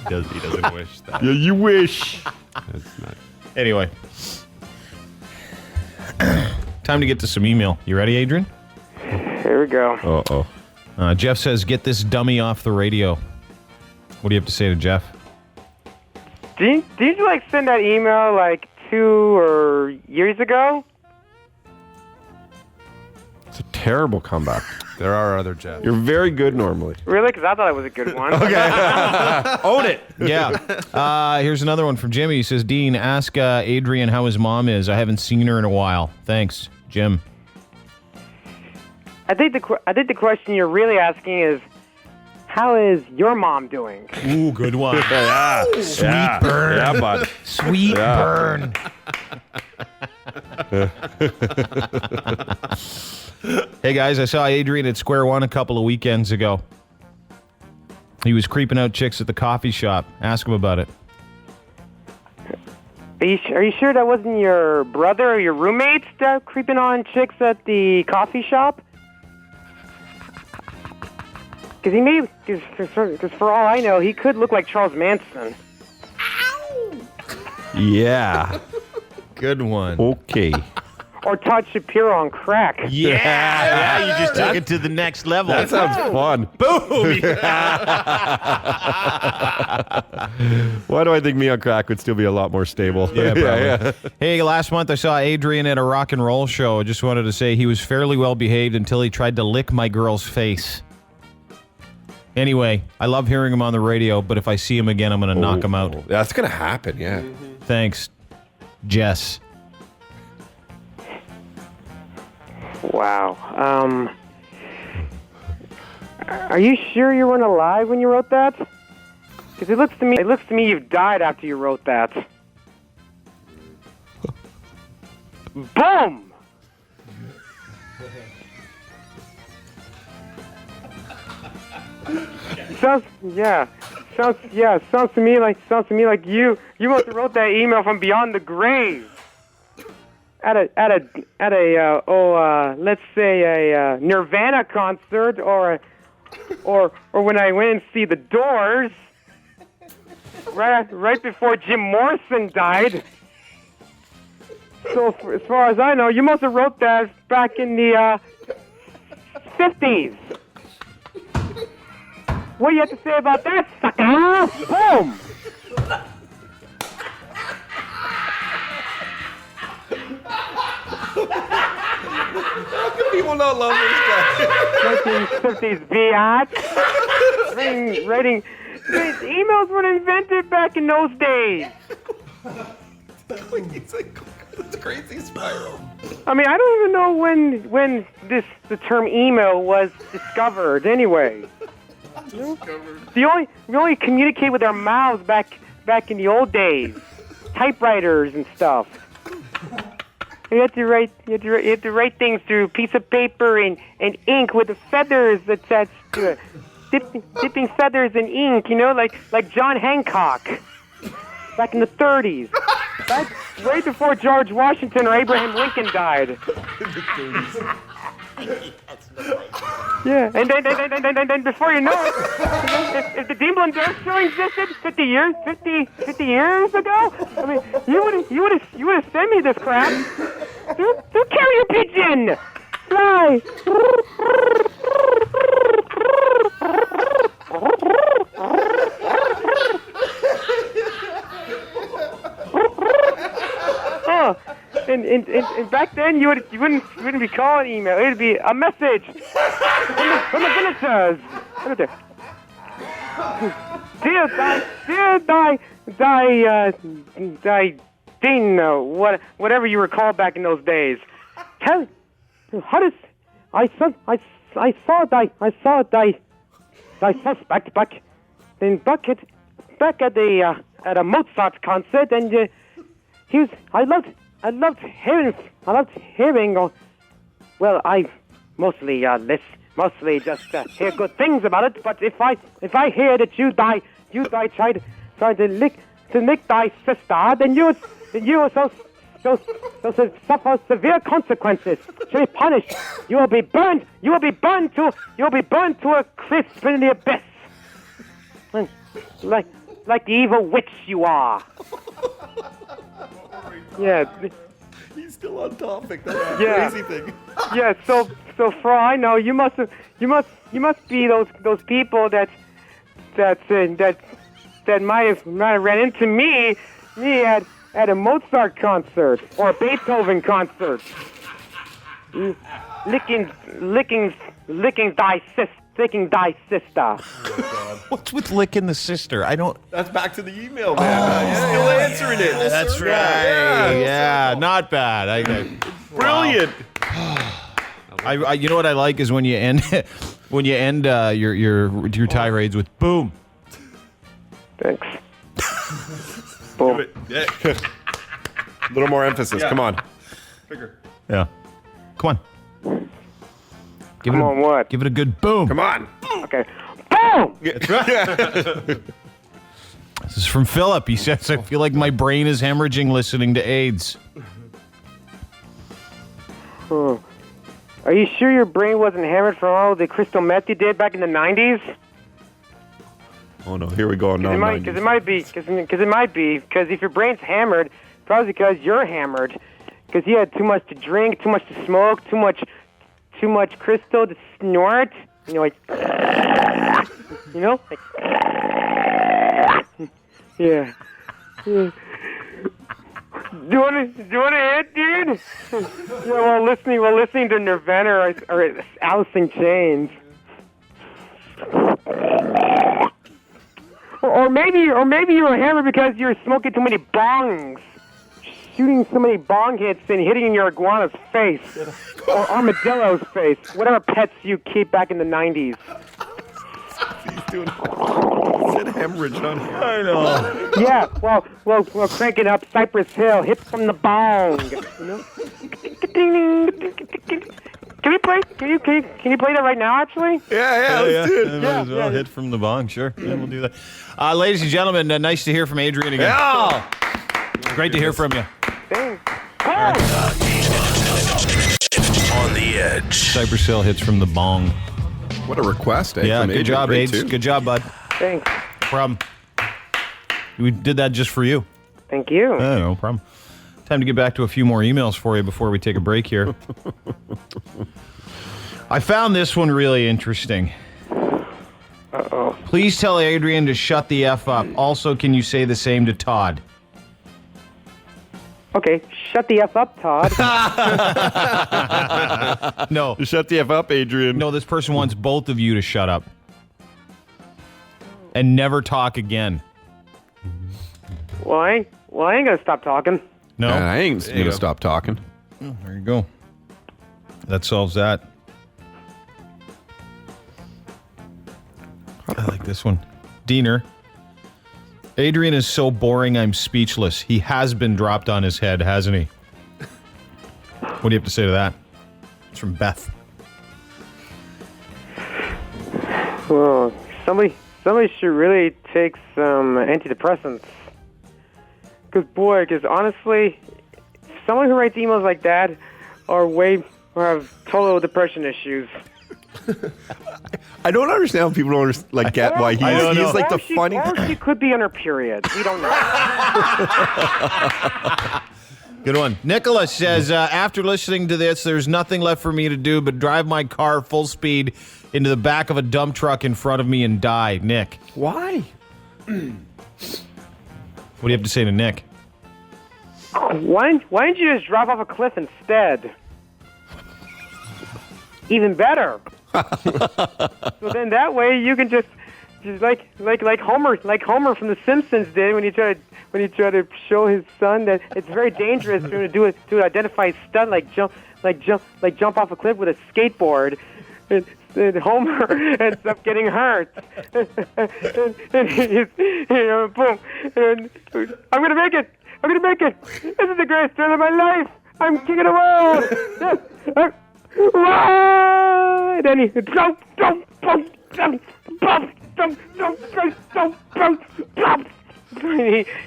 He doesn't wish that. Yeah, you wish. That's not. Anyway. Time to get to some email. You ready, Adrian? Here we go. Uh-oh. Jeff says, get this dummy off the radio. What do you have to say to Jeff? Did you send that email 2 years ago? It's a terrible comeback. There are other Jeffs. You're very good normally. Really? Because I thought it was a good one. Okay. Own it. Yeah. Here's another one from Jimmy. He says, Dean, ask Adrian how his mom is. I haven't seen her in a while. Thanks, Jim. I think the question you're really asking is, how is your mom doing? Ooh, good one. Yeah. Sweet burn. Yeah, bud. Sweet burn. Hey, guys, I saw Adrian at Square One a couple of weekends ago. He was creeping out chicks at the coffee shop. Ask him about it. Are you sure that wasn't your brother or your roommate that creeping on chicks at the coffee shop? Because for all I know, he could look like Charles Manson. Yeah. Good one. Okay. Or Todd Shapiro on crack. Yeah, you just took it to the next level. That sounds fun. Boom! Why do I think me on crack would still be a lot more stable? Yeah, probably. Hey, last month I saw Adrian at a rock and roll show. I just wanted to say he was fairly well behaved until he tried to lick my girl's face. Anyway, I love hearing him on the radio, but if I see him again, I'm going to knock him out. That's going to happen, yeah. Thanks, Jess. Wow. Are you sure you weren't alive when you wrote that? Because it looks to me you've died after you wrote that. Boom! Sounds to me like you must have wrote that email from beyond the grave. Let's say a Nirvana concert or when I went and see the Doors right before Jim Morrison died. So as far as I know, you must have wrote that back in the 50s. What do you have to say about that, sucker? Boom! How can people not love this guy? 1950s biatch. Writing. Emails were invented back in those days. It's a crazy spiral. I mean, I don't even know when the term email was discovered. Anyway, we only communicate with our mouths back in the old days, typewriters and stuff. You have to write things through a piece of paper and ink with the feathers attached to it. Dipping feathers in ink, like John Hancock back in the 30s. Right before George Washington or Abraham Lincoln died. Yeah, and then before you know it, if the Dean Blundell show existed 50 years ago, I mean, you would have sent me this crap. You carry your pigeon. Fly. Oh, and back then you wouldn't be calling email. It'd be a message from the villagers. Dear Dean, whatever you were called back in those days. I saw thy suspect back at a Mozart concert, and I loved hearing. Well, I mostly just hear good things about it. But if I hear that you tried to lick thy sister, then you suffer severe consequences. Shall be punished. You will be burned to a crisp in the abyss. Like the evil witch you are. Yeah. He's still on topic. That's a crazy thing. Yeah. So for all I know, you must be those people that might have ran into me at a Mozart concert or a Beethoven concert. Licking thy sister. What's with licking the sister? I don't. That's back to the email, man. Still answering it. That's right. Yeah, not bad. Brilliant. I you know what I like is when you end your tirades with boom. Thanks. Boom. A little more emphasis. Yeah. Come on. Bigger. Yeah. Come on. Give it a good boom. Come on. Okay. Boom! This is from Philip. He says, I feel like my brain is hemorrhaging listening to AIDS. Are you sure your brain wasn't hammered from all the crystal meth you did back in the 90s? Oh, no. Here we go. No, Because it might be. Because if your brain's hammered, probably because you're hammered. Because you had too much to drink, too much to smoke, too much crystal to snort. Like. Yeah. Do you want to hit, dude? Yeah, while listening to Nirvana or Alice in Chains. Or maybe you're hammered because you're smoking too many bongs. Shooting so many bong hits and hitting your iguana's face. Or armadillo's face. Whatever pets you keep back in the 90s. He's doing said hemorrhage on here. I know. Yeah, well, cranking up Cypress Hill. Hits from the bong. You know? Can you play that right now, actually? Yeah. Let's do it. Might as well hit from the bong, sure. Yeah, we'll do that. Ladies and gentlemen, nice to hear from Adrian again. Yeah. Great to hear from you. Thanks. On the Edge. Cypress Hill hits from the bong. What a request, eh? Yeah, from good Adrian. job, Great, Aids. too. Good job, bud. Thanks. No problem. We did that just for you. Thank you. No problem. Time to get back to a few more emails for you before we take a break here. I found this one really interesting. Uh-oh. Please tell Adrian to shut the F up. Also, can you say the same to Todd? Okay, shut the F up, Todd. No. Shut the F up, Adrian. No, this person wants both of you to shut up. And never talk again. Well, I ain't gonna stop talking. No? I ain't going to stop talking. Oh, there you go. That solves that. I like this one. Diener. Adrian is so boring, I'm speechless. He has been dropped on his head, hasn't he? What do you have to say to that? It's from Beth. Well, somebody should really take some antidepressants. Because honestly, someone who writes emails like that have total depression issues. I don't understand how people don't get why he's like the funny. Or she could be on her period. We don't know. Good one. Nicholas says, after listening to this, there's nothing left for me to do but drive my car full speed into the back of a dump truck in front of me and die. Nick. Why? What do you have to say to Nick? Why didn't you just drop off a cliff instead? Even better. So then that way you can just like Homer from The Simpsons did when he tried to show his son that it's very dangerous for him to identify a stunt like jump off a cliff with a skateboard. And Homer ends up getting hurt. and he's, boom. And I'm gonna make it. This is the greatest thrill of my life. I'm king of the world. Yes. And then he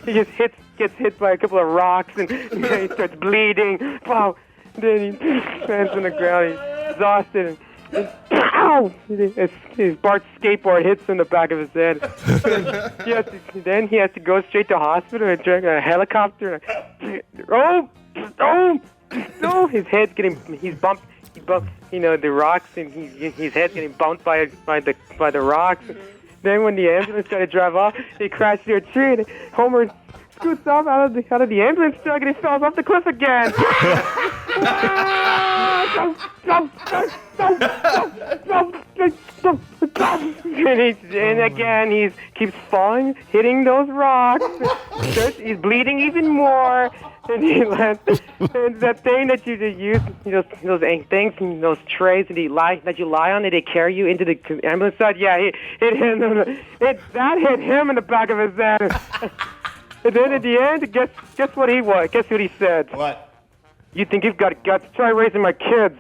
he just gets hit by a couple of rocks and he starts bleeding. Wow. Then he lands on the ground. He's exhausted. And his Bart's skateboard hits in the back of his head. Then he has to go straight to hospital and drag a helicopter. His head's getting bumped. The rocks, and his head's getting bumped by the rocks. Then when the ambulance tried to drive off, he crashed through a tree, and Homer scoots off out of the ambulance truck, and he falls off the cliff again. And again, he keeps falling, hitting those rocks. He's bleeding even more. And he lands. And that thing that you use, those things, those trays that you lie on, that they carry you into the ambulance side. Yeah, it hit him. That hit him in the back of his head. And then at the end, guess what he was? Guess what he said? What? You think you've got guts? Try raising my kids.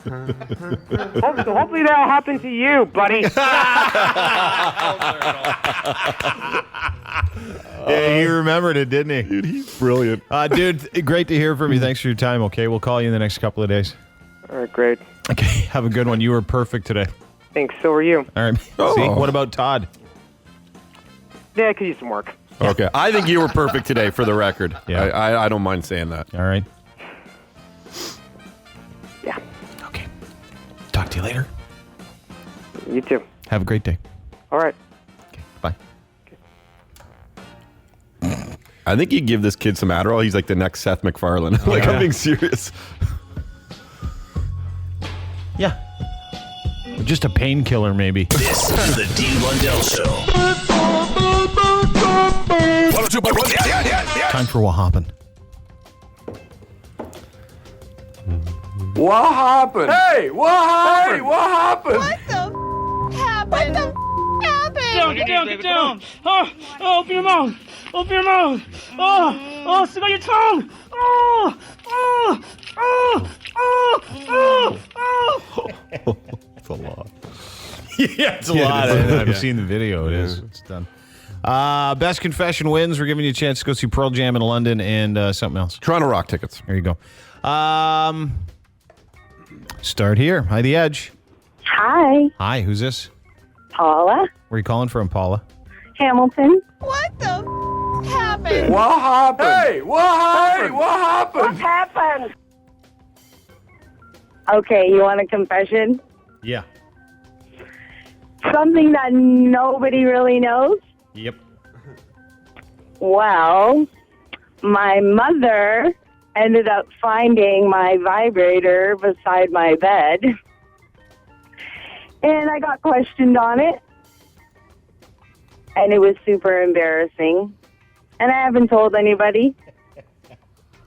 Hopefully that'll happen to you, buddy. Yeah, he remembered it, didn't he? Dude, he's brilliant. Dude, great to hear from you. Thanks for your time, okay? We'll call you in the next couple of days. All right, great. Okay, have a good one. You were perfect today. Thanks, so were you. All right. See, what about Todd? Yeah, I could use some work. Okay, I think you were perfect today, for the record. Yeah. I don't mind saying that. All right. Yeah. Okay. Talk to you later. You too. Have a great day. All right. Okay, bye. I think you give this kid some Adderall, he's like the next Seth MacFarlane. I'm being serious. Yeah. Just a painkiller, maybe. This is the Dean Blundell Show. Time for What Happened. What happened? Hey, what happened? Hey, what happened? What the happened? What the happened? Get down, get down. Oh, open your mouth. Open your mouth. Oh, stick out your tongue. It's a lot. Yeah, it's a lot. I've seen the video. It is. It's done. Best confession wins. We're giving you a chance to go see Pearl Jam in London and something else. Toronto Rock tickets. There you go. Start here. Hi, The Edge. Hi, Hi, who's this? Paula. Where are you calling from, Paula? Hamilton. What the happened? What happened? Hey, what happened? What happened? What happened? Okay, you want a confession? Yeah. Something that nobody really knows? Yep. Well, my mother ended up finding my vibrator beside my bed, and I got questioned on it, and it was super embarrassing, and I haven't told anybody.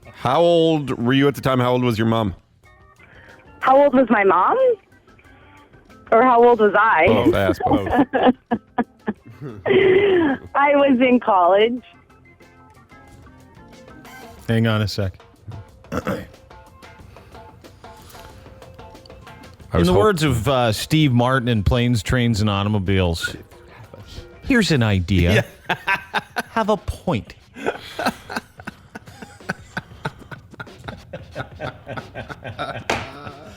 How old were you at the time? How old was your mom? How old was my mom? Or how old was I? Both, ask both. I was in college. Hang on a sec. In the words of Steve Martin in Planes, Trains, and Automobiles, here's an idea. Have a point.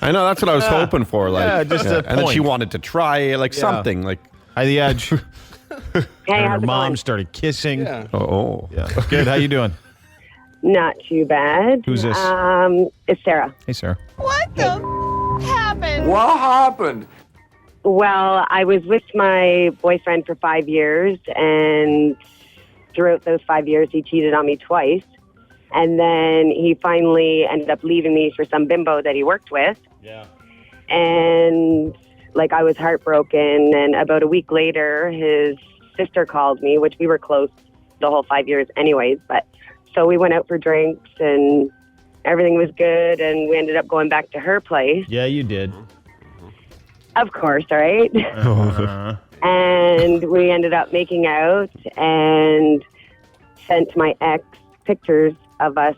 I know, that's what I was hoping for. Like, just a and then she point. wanted to try like something. Like, Hi, The Edge. Hey, And her how's it mom going? started kissing. Yeah. Oh. Yeah. Good. How you doing? Not too bad. Who's this? It's Sarah. Hey, Sarah. What the happened? What happened? Well, I was with my boyfriend for 5 years, and throughout those 5 years, he cheated on me twice. And then he finally ended up leaving me for some bimbo that he worked with. Yeah. And, like, I was heartbroken. And about a week later, his sister called me, which we were close the whole 5 years anyways. But so we went out for drinks, and everything was good. And we ended up going back to her place. Yeah, you did. Of course, right? Uh-huh. And we ended up making out and sent my ex pictures of us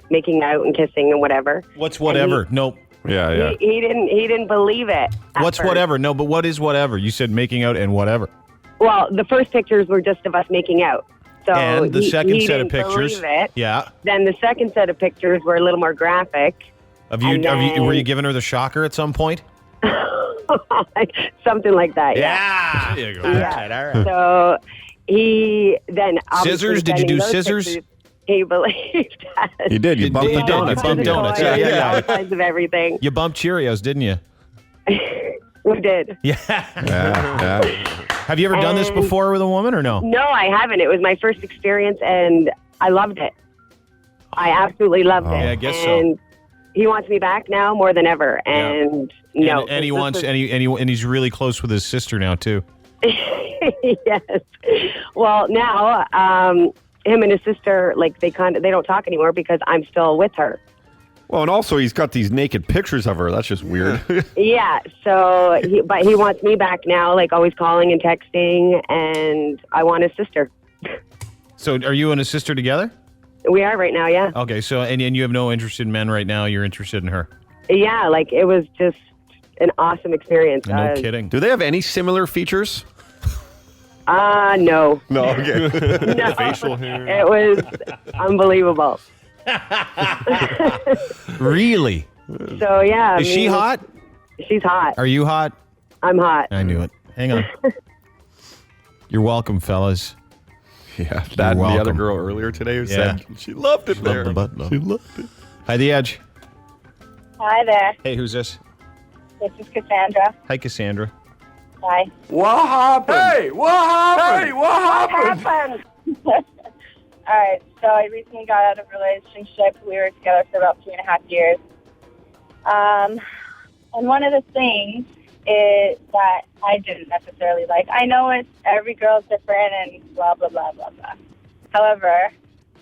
making out and kissing and whatever. What's whatever? Nope. Yeah. He didn't believe it. at What's first. whatever? No, but what is whatever? You said making out and whatever. Well, the first pictures were just of us making out. So And the he second set of didn't pictures. believe it. Yeah. Then the second set of pictures were a little more graphic. Were you giving her the shocker at some point? Something like that. Yeah. There you go. Yeah. All right. So he then obviously Scissors? Did you sending do those scissors? pictures, he believed that. You did. You bumped the donuts. You bumped donuts. Toys, Yeah. all kinds of everything. You bumped Cheerios, didn't you? We did. Yeah. Have you ever done this before with a woman or no? No, I haven't. It was my first experience, and I loved it. I absolutely loved it. Yeah, I guess so. and he wants me back now more than ever. And no, And he wants and he's really close with his sister now too. yes. Well, now him and his sister, like they don't talk anymore because I'm still with her. Well, and also he's got these naked pictures of her. That's just weird. Yeah. So, but he wants me back now, like always calling and texting, and I want his sister. So, are you and his sister together? We are right now. Yeah. Okay. So, and you have no interest in men right now. You're interested in her. Yeah. Like it was just an awesome experience. No kidding. Do they have any similar features? No. No. Okay. No. Facial hair. It was unbelievable. Really? So yeah. Is she hot? She's hot. Are you hot? I'm hot. I knew it. Hang on. You're welcome, fellas. Yeah, that and the other girl earlier today who said she loved it there. She loved it. Hi, The Edge. Hi there. Hey, who's this? This is Cassandra. Hi, Cassandra. Hi. What happened? Hey, what happened? Hey, what happened? All right, so I recently got out of a relationship. We were together for about 2.5 years. And one of the things that I didn't necessarily like. I know every girl's different and blah, blah, blah, blah, blah. However,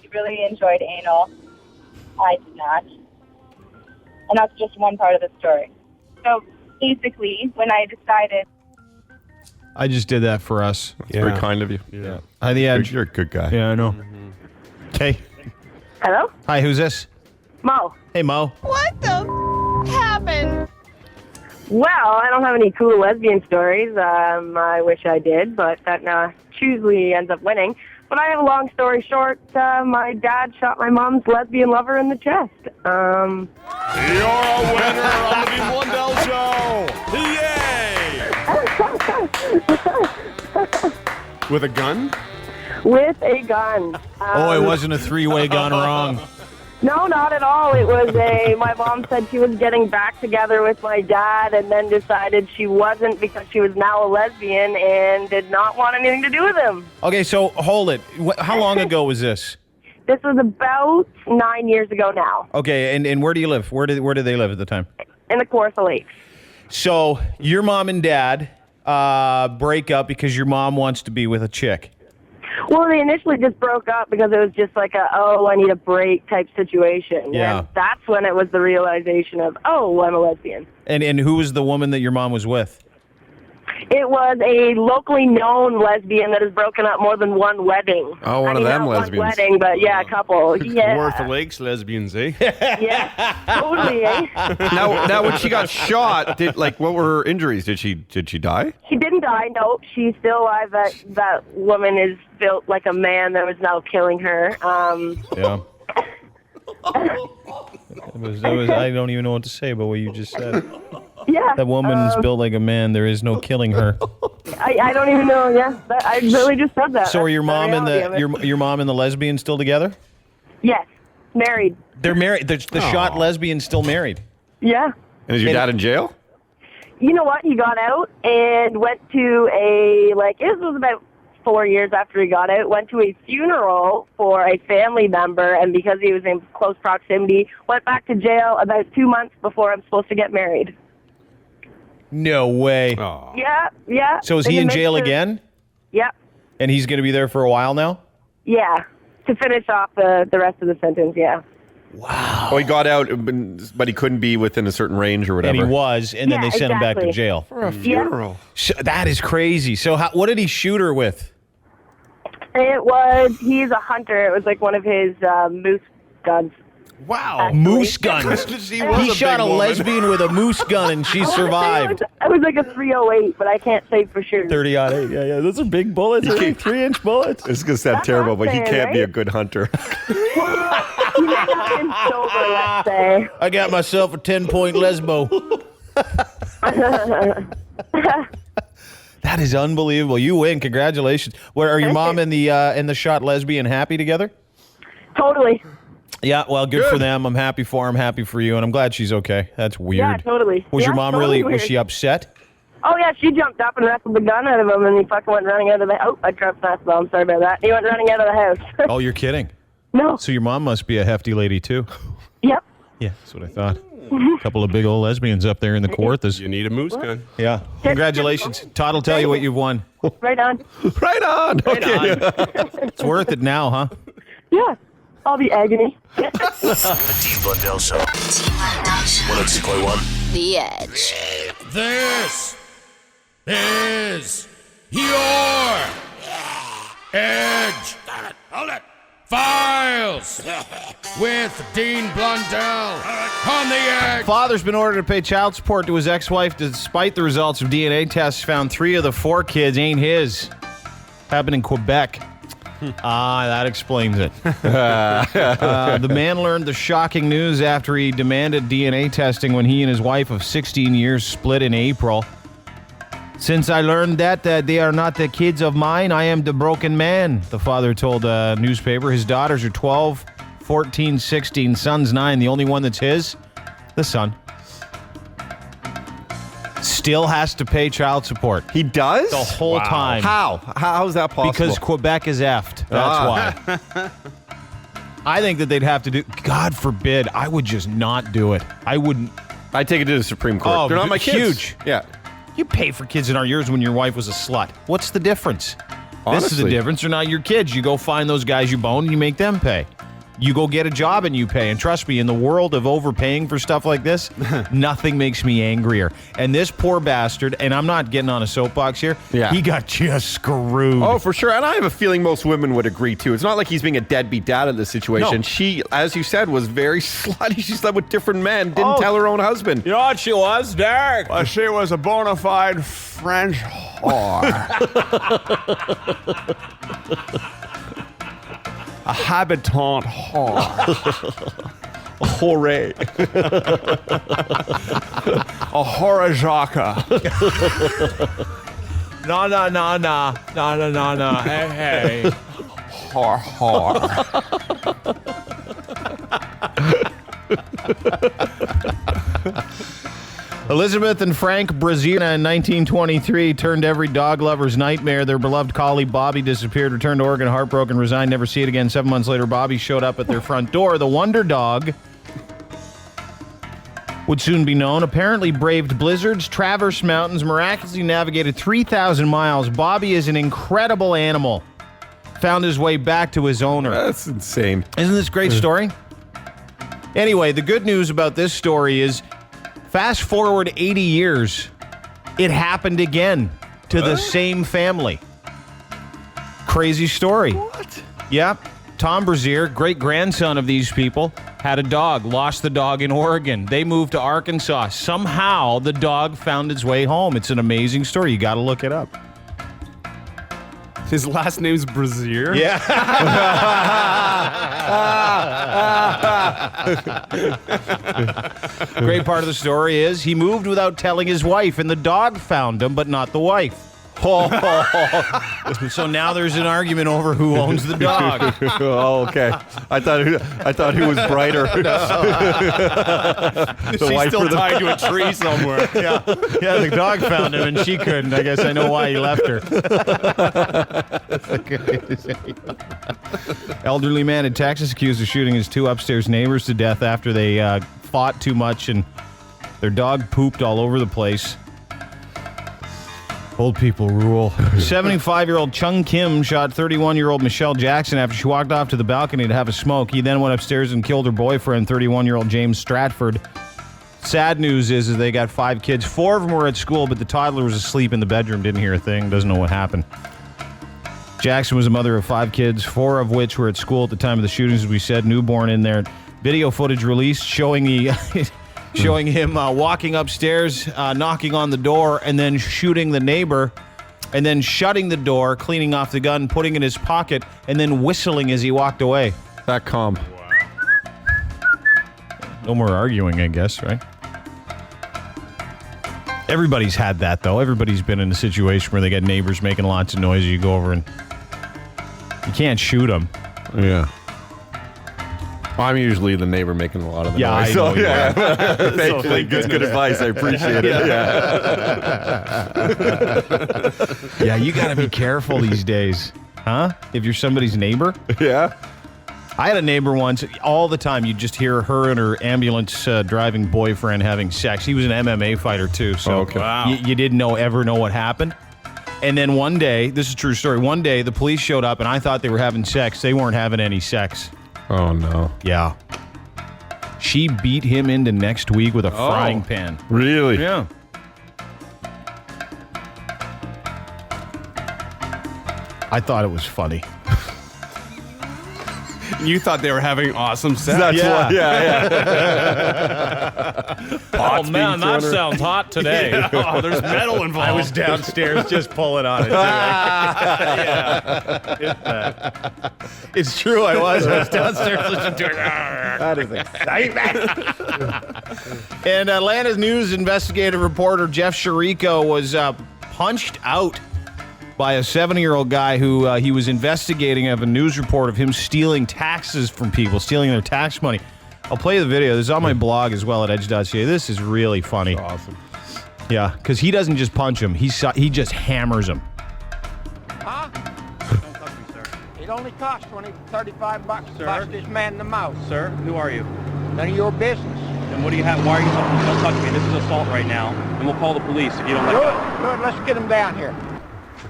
he really enjoyed anal. I did not. And that's just one part of the story. So basically, when I decided... I just did that for us. That's very kind of you. Yeah. Hi, the Edge. You're a good guy. Yeah, I know. Okay. Hello? Hi, who's this? Mo. Hey, Mo. What the happened? Well, I don't have any cool lesbian stories. I wish I did, but that usually ends up winning. But I have a long story short. My dad shot my mom's lesbian lover in the chest. You're a winner on the Dean Blundell Show! Yay! With a gun? With a gun. It wasn't a three-way gone wrong. No, not at all. It was my mom said she was getting back together with my dad and then decided she wasn't because she was now a lesbian and did not want anything to do with him. Okay, so hold it. How long ago was this? This was about 9 years ago now. Okay, and where do you live? Where did they live at the time? In the Kawartha Lakes. So your mom and dad break up because your mom wants to be with a chick. Well, they initially just broke up because it was just like I need a break type situation. Yeah. And that's when it was the realization of, I'm a lesbian. And who was the woman that your mom was with? It was a locally known lesbian that has broken up more than one wedding. Oh, one of them not lesbians. One wedding, but yeah, a couple. Yeah. Kawartha Lakes lesbians, eh? Yeah, totally, eh? Now, when she got shot, what were her injuries? Did she die? She didn't die. No, she's still alive. That woman is built like a man that was now killing her. Yeah. I don't even know what to say about what you just said. Yeah. That woman's built like a man. There is no killing her. I don't even know. Yeah, I really just said that. So are your That's mom and reality your mom and the lesbian still together? Yes, married. They're married. The shot lesbian's still married. Yeah. And is your dad in jail? You know what? He got out and went to it was about 4 years after he got out, went to a funeral for a family member, and because he was in close proximity, went back to jail about 2 months before I'm supposed to get married. No way. Yeah. So is he in jail again? Yeah. And he's going to be there for a while now? Yeah. To finish off the rest of the sentence, yeah. Wow. Oh, he got out, but he couldn't be within a certain range or whatever. And he was, and then they sent him back to jail. For a funeral. So, that is crazy. So what did he shoot her with? He's a hunter. It was like one of his moose guns. Wow. Actually. Moose guns. He shot a lesbian with a moose gun and she survived. It was like a 308, but I can't say for sure. 30-08. Yeah. Those are big bullets. 3-inch bullets. This is going to sound terrible, but he can't be a good hunter. He may have been sober, let's say. I got myself a 10-point lesbo. That is unbelievable. You win. Congratulations. Where are your mom and the shot lesbian happy together? Totally. Yeah, well, good for them. I'm happy for him, happy for you, and I'm glad she's okay. That's weird. Yeah, totally. Was your mom really, weird. was she upset? Oh, yeah, she jumped up and wrestled the gun out of him, and he fucking went running out of the house. I dropped fastball. I'm sorry about that. He went running out of the house. Oh, you're kidding? No. So your mom must be a hefty lady, too. Yep. Yeah, that's what I thought. A couple of big old lesbians up there in the Kawarthas. You need a moose gun. Yeah. Congratulations. Todd will tell you what you've won. Right on. Right on. Okay. It's worth it now, huh? Yeah. All the agony. The Dean Blundell Show. 106.1. The Edge. This is your Edge. Hold it. Files with Dean Blundell on the Edge. Father's been ordered to pay child support to his ex-wife despite the results of DNA tests found 3 of the 4 kids ain't his. Happened in Quebec. That explains it. The man learned the shocking news after he demanded DNA testing when he and his wife of 16 years split in April. Since I learned that they are not the kids of mine, I am the broken man, the father told a newspaper. His daughters are 12, 14, 16, son's 9. The only one that's his, the son. Still has to pay child support. He does? The whole time. How is that possible? Because Quebec is effed. That's why. I think that they'd have to do... God forbid, I would just not do it. I wouldn't... I'd take it to the Supreme Court. Oh, they're not my kids. Huge. Yeah. You pay for kids in our years when your wife was a slut. What's the difference? This is the Honestly. difference. They're not your kids. You go find those guys you bone and you make them pay. You go get a job and you pay. And trust me, in the world of overpaying for stuff like this, nothing makes me angrier. And this poor bastard, and I'm not getting on a soapbox here, he got just screwed. Oh, for sure. And I have a feeling most women would agree, too. It's not like he's being a deadbeat dad in this situation. No. She, as you said, was very slutty. She slept with different men, didn't tell her own husband. You know what she was, Derek? Well, she was a bona fide French whore. A habitant whore. A whore. A horajaka. No, hey. Whore. Elizabeth and Frank Brazier in 1923 turned every dog lover's nightmare. Their beloved collie Bobby disappeared, returned to Oregon, heartbroken, resigned, never see it again. 7 months later, Bobby showed up at their front door. The Wonder Dog would soon be known. Apparently braved blizzards, traversed mountains, miraculously navigated 3,000 miles. Bobby is an incredible animal. Found his way back to his owner. That's insane. Isn't this a great story? Anyway, the good news about this story is fast forward 80 years, it happened again to the same family. Crazy story. What? Yep. Tom Brazier, great-grandson of these people, had a dog, lost the dog in Oregon. They moved to Arkansas. Somehow, the dog found its way home. It's an amazing story. You got to look it up. His last name's Brazier? Yeah. Great part of the story is he moved without telling his wife, and the dog found him, but not the wife. So now there's an argument over who owns the dog. Oh, okay. I thought who was brighter. She's still tied to a tree somewhere. Yeah, the dog found him and she couldn't. I guess I know why he left her. Elderly man in Texas accused of shooting his 2 upstairs neighbors to death after they fought too much and their dog pooped all over the place. Old people rule. 75-year-old Chung Kim shot 31-year-old Michelle Jackson after she walked off to the balcony to have a smoke. He then went upstairs and killed her boyfriend, 31-year-old James Stratford. Sad news is they got 5 kids. 4 of them were at school, but the toddler was asleep in the bedroom, didn't hear a thing, doesn't know what happened. Jackson was a mother of 5 kids, 4 of which were at school at the time of the shootings, as we said, newborn in there. Video footage released showing the... showing him walking upstairs, knocking on the door, and then shooting the neighbor, and then shutting the door, cleaning off the gun, putting it in his pocket, and then whistling as he walked away. That calm. No more arguing, I guess, right? Everybody's had that, though. Everybody's been in a situation where they get neighbors making lots of noise. You go over and you can't shoot them. Yeah. I'm usually the neighbor making a lot of the noise. I know. Thankfully, good advice. I appreciate it. Yeah, you got to be careful these days. Huh? If you're somebody's neighbor? Yeah. I had a neighbor once, all the time, you'd just hear her and her ambulance driving boyfriend having sex. He was an MMA fighter, too, so you didn't ever know what happened. And then one day, this is a true story, one day the police showed up and I thought they were having sex. They weren't having any sex. Oh, no. Yeah. She beat him into next week with a frying pan. Really? Yeah. I thought it was funny. You thought they were having awesome sex. That's why, yeah. Oh, man, that sounds hot today. Yeah. Oh, there's metal involved. I was downstairs just pulling on it. Yeah. It's true, I was downstairs listening to it. That is exciting. And Atlanta's news investigative reporter Jeff Shiriko was punched out by a 70-year-old guy who he was investigating of a news report of him stealing taxes from people, stealing their tax money. I'll play the video. This is on my blog as well at edge.ca. This is really funny. That's awesome. Yeah, because he doesn't just punch him. He just hammers him. Huh? Don't touch me, sir. It only cost $35 to bust this man in the mouth. Sir, who are you? None of your business. Then what do you have? Why are you touching me? Don't touch me. This is assault right now, and we'll call the police if you don't let go. Good, let's get him down here.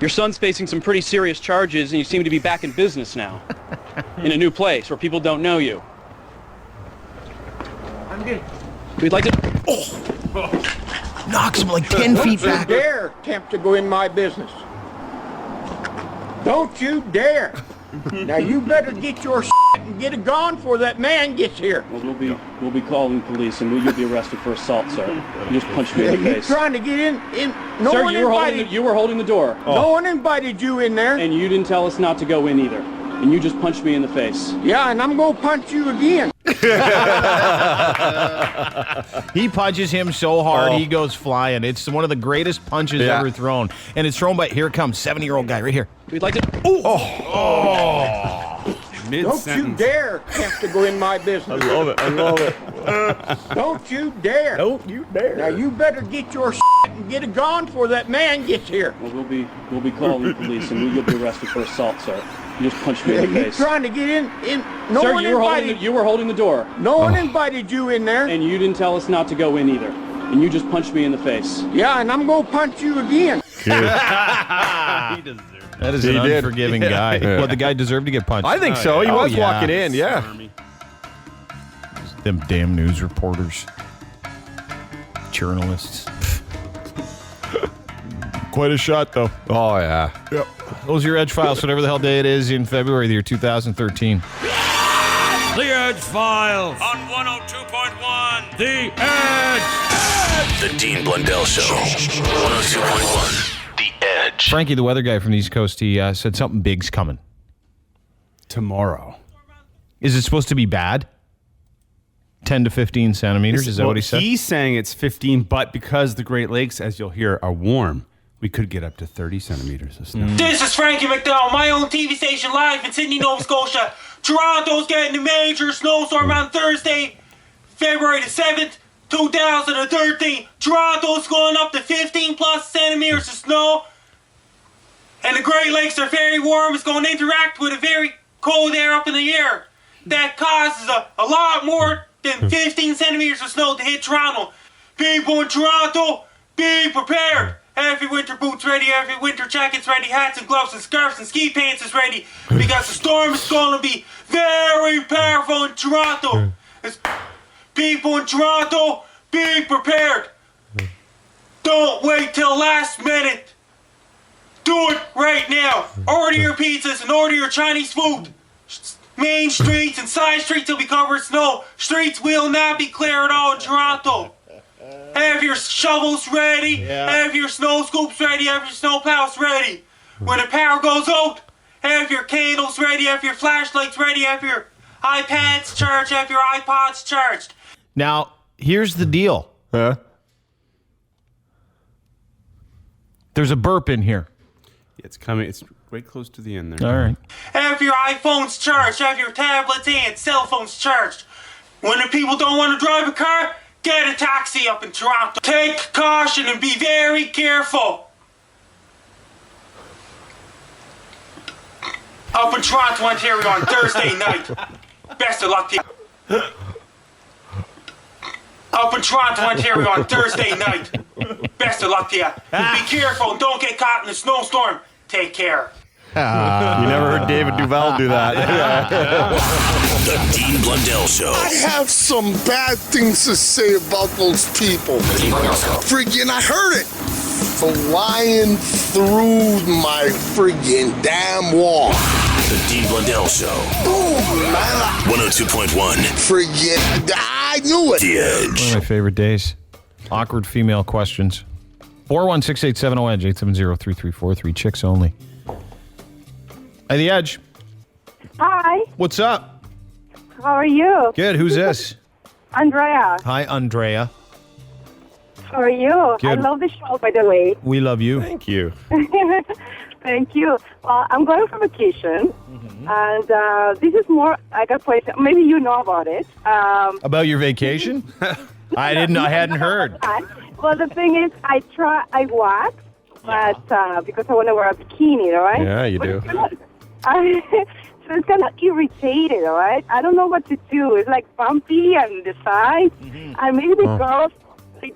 Your son's facing some pretty serious charges, and you seem to be back in business now, in a new place where people don't know you. I'm good. We'd like to... Knocks him like 10 feet back. Don't you dare attempt to go in my business. Don't you dare. Now you better get your and get it gone before that man gets here. Well, we'll be calling police, and you'll be arrested for assault, sir. You just punched me in the You're face. trying to get in. No Sir, one you were holding the door. No one invited you in there. And you didn't tell us not to go in either. And you just punched me in the face. Yeah, and I'm going to punch you again. He punches him so hard, he goes flying. It's one of the greatest punches ever thrown. And it's thrown by, here it comes, 70-year-old guy right here. We'd like to... Don't you dare attempt to go in my business. I love it. Don't you dare. Don't you dare. Now you better get your and get it gone before that man gets here. Well, we'll be calling the police, and you'll be arrested for assault, sir. You just punched me in the face. You're trying to get in. No Sir, one you were holding the door. No one invited you in there. And you didn't tell us not to go in either. And you just punched me in the face. Yeah, and I'm going to punch you again. That is an unforgiving guy. Yeah. Well, the guy deserved to get punched. I think so. He was walking in, yeah. Them damn news reporters. Journalists. Quite a shot, though. Oh, yeah. Yep. Those are your Edgefiles, whatever the hell day it is in February of the year 2013. The Edgefiles on 102.1. The Edge. The Dean Blundell Show. 102.1. The Edge. Frankie, the weather guy from the East Coast, he said something big's coming. Tomorrow. Is it supposed to be bad? 10 to 15 centimeters, is that what he said? He's saying it's 15, but because the Great Lakes, as you'll hear, are warm, we could get up to 30 centimeters of snow. This is Frankie McDonald, my own TV station live in Sydney, Nova Scotia. Toronto's getting a major snowstorm on Thursday, February the 7th, 2013. Toronto's going up to 15 plus centimeters of snow. And the Great Lakes are very warm. It's going to interact with a very cold air up in the air. That causes a lot more than 15 centimeters of snow to hit Toronto. People in Toronto, be prepared. Have your winter boots ready, have your winter jackets ready, hats and gloves and scarves and ski pants is ready, because the storm is going to be very powerful in Toronto. People in Toronto, be prepared. Don't wait till last minute. Do it right now. Order your pizzas and order your Chinese food. Main streets and side streets will be covered in snow. Streets will not be clear at all in Toronto. Have your shovels ready. Have your snow scoops ready. Have your snow plows ready. When the power goes out, have your candles ready. Have your flashlights ready. Have your iPads charged. Have your iPods charged. Now, here's the deal. There's a burp in here. It's coming. It's right close to the end there. All right. Have your iPhones charged. Have your tablets and cell phones charged. When the people don't want to drive a car, get a taxi up in Toronto. Take caution and be very careful. Up in Toronto, Ontario on Thursday night. Best of luck to you. Up in Toronto, Ontario on Thursday night. Best of luck to you. Be careful and don't get caught in a snowstorm. Take care. You never heard David Duval do that. The Dean Blundell Show. I have some bad things to say about those people. Friggin', I heard it. Flying through my friggin' damn wall. The Dean Blundell Show. Boom, man. 102.1. Friggin', I knew it. The Edge. One of my favorite days. Awkward female questions. 416-870-EDGE, 870-3343. Chicks only. Hey, The Edge. Hi. What's up? How are you? Good. Who's this? Andrea. Hi, Andrea. How are you? Good. I love the show, by the way. We love you. Thank you. Thank you. I'm going for vacation, and this is more like a place. Maybe you know about it. About your vacation? I hadn't heard. Well, the thing is, I wax, but because I want to wear a bikini, right? Yeah, you do. So So it's kind of irritated, all right? I don't know what to do. It's like bumpy on the side. And maybe the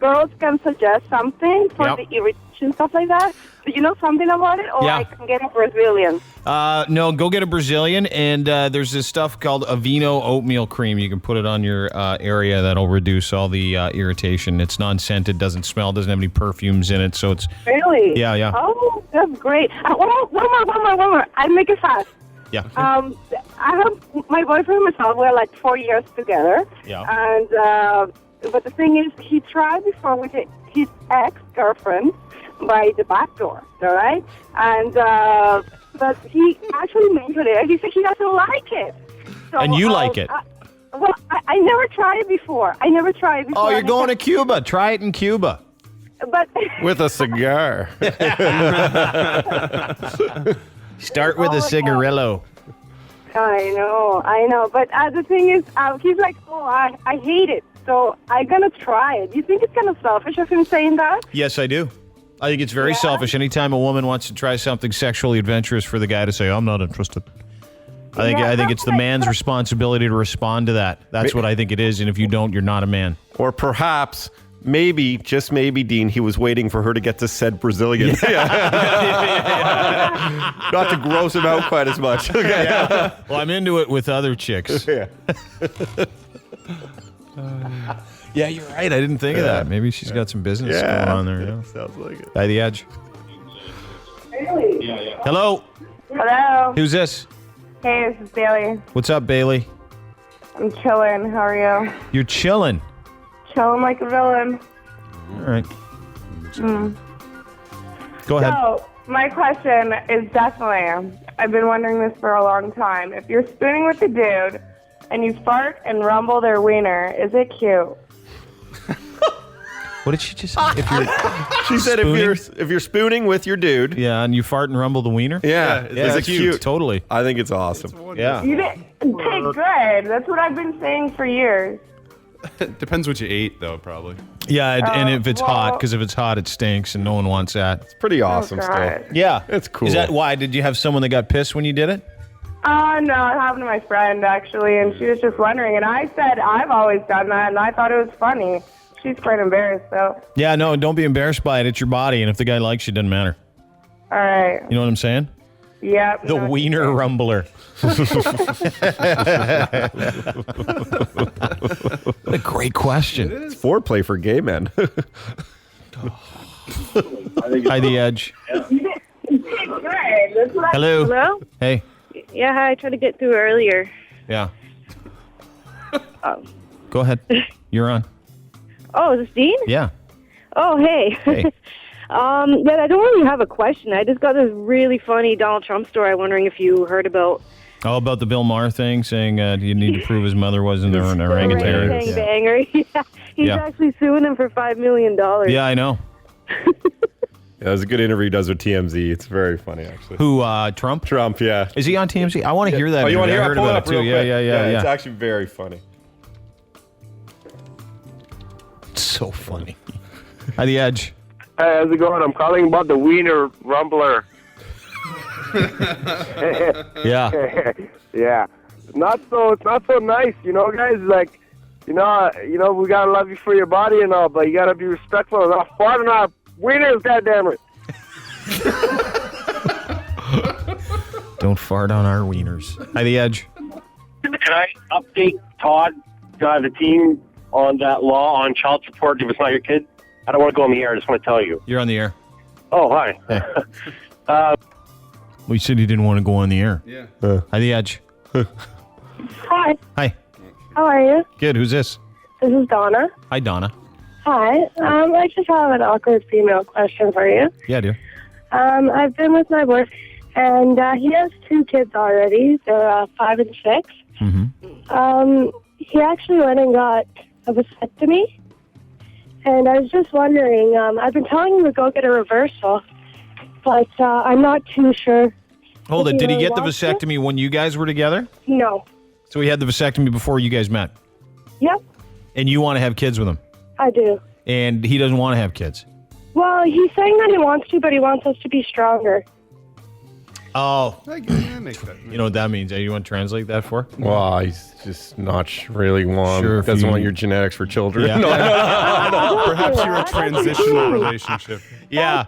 girls can suggest something for the irritation, stuff like that. Do you know something about it? Or I can get a Brazilian? No, go get a Brazilian, and there's this stuff called Aveeno oatmeal cream. You can put it on your area. That'll reduce all the irritation. It's non-scented, doesn't smell, doesn't have any perfumes in it, so it's... Really? Yeah. Oh, that's great. One more. I make it fast. Yeah. I have my boyfriend and myself. We're like 4 years together. Yeah. And but the thing is, he tried before with his ex-girlfriend by the backdoor. All right. And but he actually mentioned it. He said he doesn't like it. So, and you like it? Well, I never tried it before. Oh, you're going to Cuba. Try it in Cuba. But with a cigar. Start with a cigarillo. I know. But the thing is, he's like, I hate it. So I'm going to try it. Do you think it's kind of selfish of him saying that? Yes, I do. I think it's very selfish. Anytime a woman wants to try something sexually adventurous for the guy to say, I'm not interested. I think it's the man's responsibility to respond to that. That's what I think it is. And if you don't, you're not a man. Or perhaps... Maybe, just maybe, Dean, he was waiting for her to get to said Brazilian. Not to gross him out quite as much. Okay. Yeah. Well, I'm into it with other chicks. Yeah. Yeah, you're right. I didn't think of that. Maybe she's got some business going on there. Yeah, sounds like it. By the edge. Really? Hello. Hello. Who's this? Hey, this is Bailey. What's up, Bailey? I'm chilling. How are you? You're chilling. Chilling like a villain. All right. Go ahead. So, my question is definitely, I've been wondering this for a long time. If you're spooning with a dude and you fart and rumble their wiener, is it cute? What did she just say? She said if you're spooning with your dude. Yeah, and you fart and rumble the wiener? Yeah. Is it cute? Totally. I think it's awesome. Yeah. You did good. That's what I've been saying for years. Depends what you ate, though, probably. Yeah, and if it's hot, because if it's hot, it stinks, and no one wants that. It's pretty awesome God. stuff. Yeah. It's cool. Is that why? Did you have someone that got pissed when you did it? No, it happened to my friend, actually, and she was just wondering. And I said, I've always done that, and I thought it was funny. She's quite embarrassed, though. Yeah, no, don't be embarrassed by it. It's your body, and if the guy likes you, it doesn't matter. All right. You know what I'm saying? Yep. The wiener rumbler. What a great question. It's foreplay for gay men. Hi, The Edge. Hello. Hello? Hey. Yeah, hi. I tried to get through earlier. Yeah. Go ahead. You're on. Oh, is this Dean? Yeah. Oh, hey. Hey. Yeah, I don't really have a question. I just got this really funny Donald Trump story I'm wondering if you heard about. Oh, about the Bill Maher thing, saying you need to prove his mother wasn't an orangutan. Banger. Yeah. He's actually suing him for $5 million. Yeah, I know. Yeah, it was a good interview he does with TMZ. It's very funny, actually. Who, Trump? Trump, yeah. Is he on TMZ? I want to hear that. Oh, you want to hear? I heard about it, too. Yeah. It's actually very funny. It's so funny. Hi, The Edge. Hey, how's it going? I'm calling about the wiener rumbler. Yeah. Yeah. It's not so nice, you know, guys. Like, you know, we gotta love you for your body and all, but you gotta be respectful and not fart on our wieners, goddammit. Don't fart on our wieners. Hi, The Edge. Can I update Todd, the team, on that law on child support if it's not your kid? I don't want to go on the air. I just want to tell you. You're on the air. Oh, hi. Hey. We said you didn't want to go on the air. Yeah. Hi, The Edge. Hi. Hi. How are you? Good. Who's this? This is Donna. Hi, Donna. Hi. I just have an awkward female question for you. Yeah, dear. I've been with my boyfriend, and he has 2 kids already. They're 5 and 6. Mm-hmm. He actually went and got a vasectomy, and I was just wondering, I've been telling him to go get a reversal, but I'm not too sure. Hold it. Did he really get the wants to. vasectomy when you guys were together? No. So he had the vasectomy before you guys met? Yep, And you want to have kids with him? I do. And he doesn't want to have kids? Well, he's saying that he wants to, but he wants us to be stronger. Oh. That makes sense. You know what that means? You want to translate that for? Well, he's just not really doesn't want your genetics for children. Yeah. No. Perhaps you're a transitional relationship. Yeah.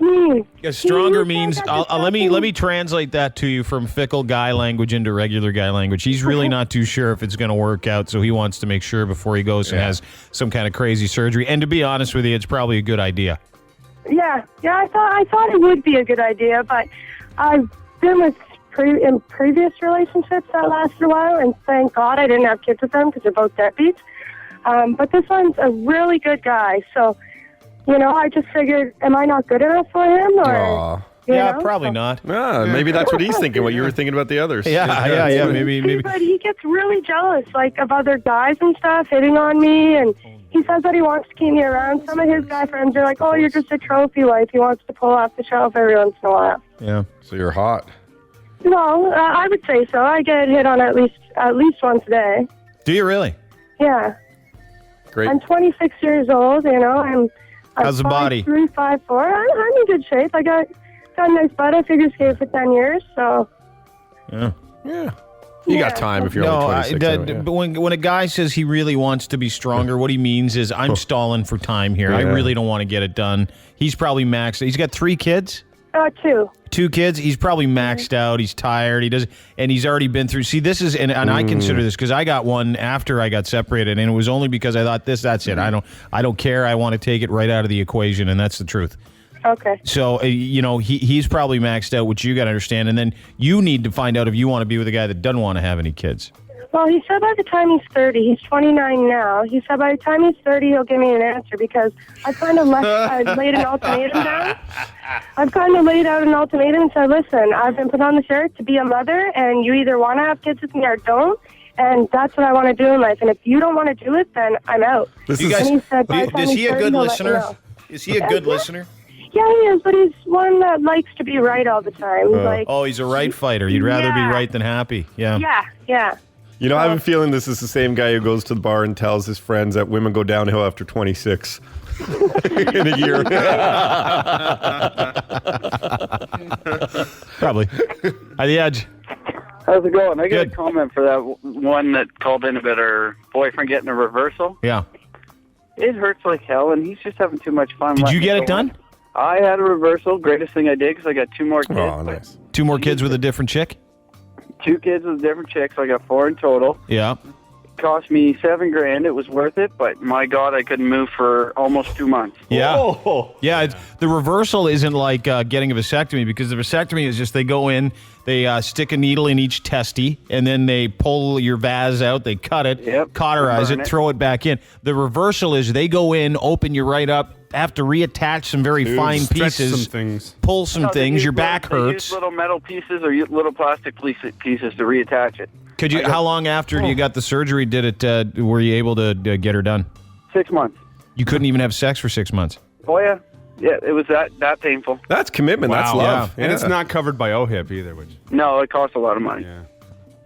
Stronger means, let me translate that to you from fickle guy language into regular guy language. He's really not too sure if it's going to work out, so he wants to make sure before he goes and has some kind of crazy surgery. And to be honest with you, it's probably a good idea. Yeah, I thought it would be a good idea, but I've been with in previous relationships that lasted a while, and thank God I didn't have kids with them because they're both deadbeats. But this one's a really good guy, so, I just figured, am I not good enough for him? Or, probably not. Maybe that's what he's thinking, what you were thinking about the others. Yeah, maybe. But he gets really jealous, of other guys and stuff hitting on me, and he says that he wants to keep me around. Some of his guy friends are like, oh, you're just a trophy wife. He wants to pull off the shelf every once in a while. Yeah. So you're hot. No, I would say so. I get hit on at least once a day. Do you really? Yeah. Great. I'm 26 years old. I'm How's the body? 5'3", 5'4". I'm in good shape. I got a nice butt. I figure skate for 10 years, so. Yeah. You got time if you're only 26. But when a guy says he really wants to be stronger, what he means is I'm stalling for time here. I really don't want to get it done. He's probably maxed. He's got 3 kids? 2. 2 kids. He's probably maxed out. He's tired. He does, and he's already been through. See, this is, and I consider this because I got one after I got separated, and it was only because I thought that's it. I don't care. I want to take it right out of the equation, and that's the truth. Okay. So he's probably maxed out, which you got to understand, and then you need to find out if you want to be with a guy that doesn't want to have any kids. Well, he said by the time he's 30, he's 29 now. He said by the time he's 30, he'll give me an answer because I kind of laid an ultimatum down. I've kind of laid out an ultimatum and said, listen, I've been put on this earth to be a mother, and you either want to have kids with me or don't, and that's what I want to do in life. And if you don't want to do it, then I'm out. Is he a good listener? Is he a good listener? Yeah, he is, but he's one that likes to be right all the time. He's a right fighter. You'd rather be right than happy. Yeah. Yeah. I have a feeling this is the same guy who goes to the bar and tells his friends that women go downhill after 26 in a year. Probably. Hi, The Edge. How's it going? I got a comment for that one that called in about her boyfriend getting a reversal. Yeah. It hurts like hell, and he's just having too much fun. Did you get it done? I had a reversal. Greatest thing I did because I got 2 more kids. Oh, nice. 2 more kids with a different chick? 2 kids with different chicks. I got 4 in total. Yeah. Cost me $7,000. It was worth it, but my God, I couldn't move for almost 2 months. Yeah. Yeah. The reversal isn't like getting a vasectomy because the vasectomy is just they go in, they stick a needle in each testy, and then they pull your vas out, they cut it, cauterize it, throw it back in. The reversal is they go in, open you right up, have to reattach some very fine pieces, some things. Pull some things, your back hurts. Use little metal pieces or little plastic pieces to reattach it. Could you? How long after you got the surgery did it? Were you able to get her done? 6 months. You couldn't even have sex for 6 months. Oh yeah, it was that painful. That's commitment. That's love, and it's not covered by OHIP either. Which no, it costs a lot of money. Yeah.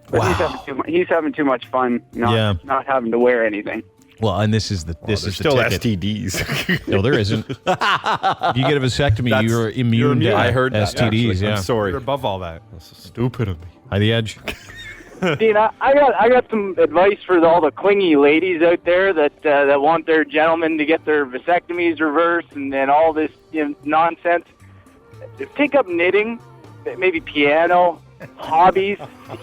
But he's having too much fun. Not having to wear anything. Well, and this is the still ticket. STDs. No, there isn't. If you get a vasectomy, you're immune to I heard that, STDs. actually. Yeah. I'm sorry. You're above all that. That's stupid of me. Hi, The Edge. Dean, I got some advice for all the clingy ladies out there that want their gentlemen to get their vasectomies reversed and all this nonsense. Pick up knitting, maybe piano, hobbies to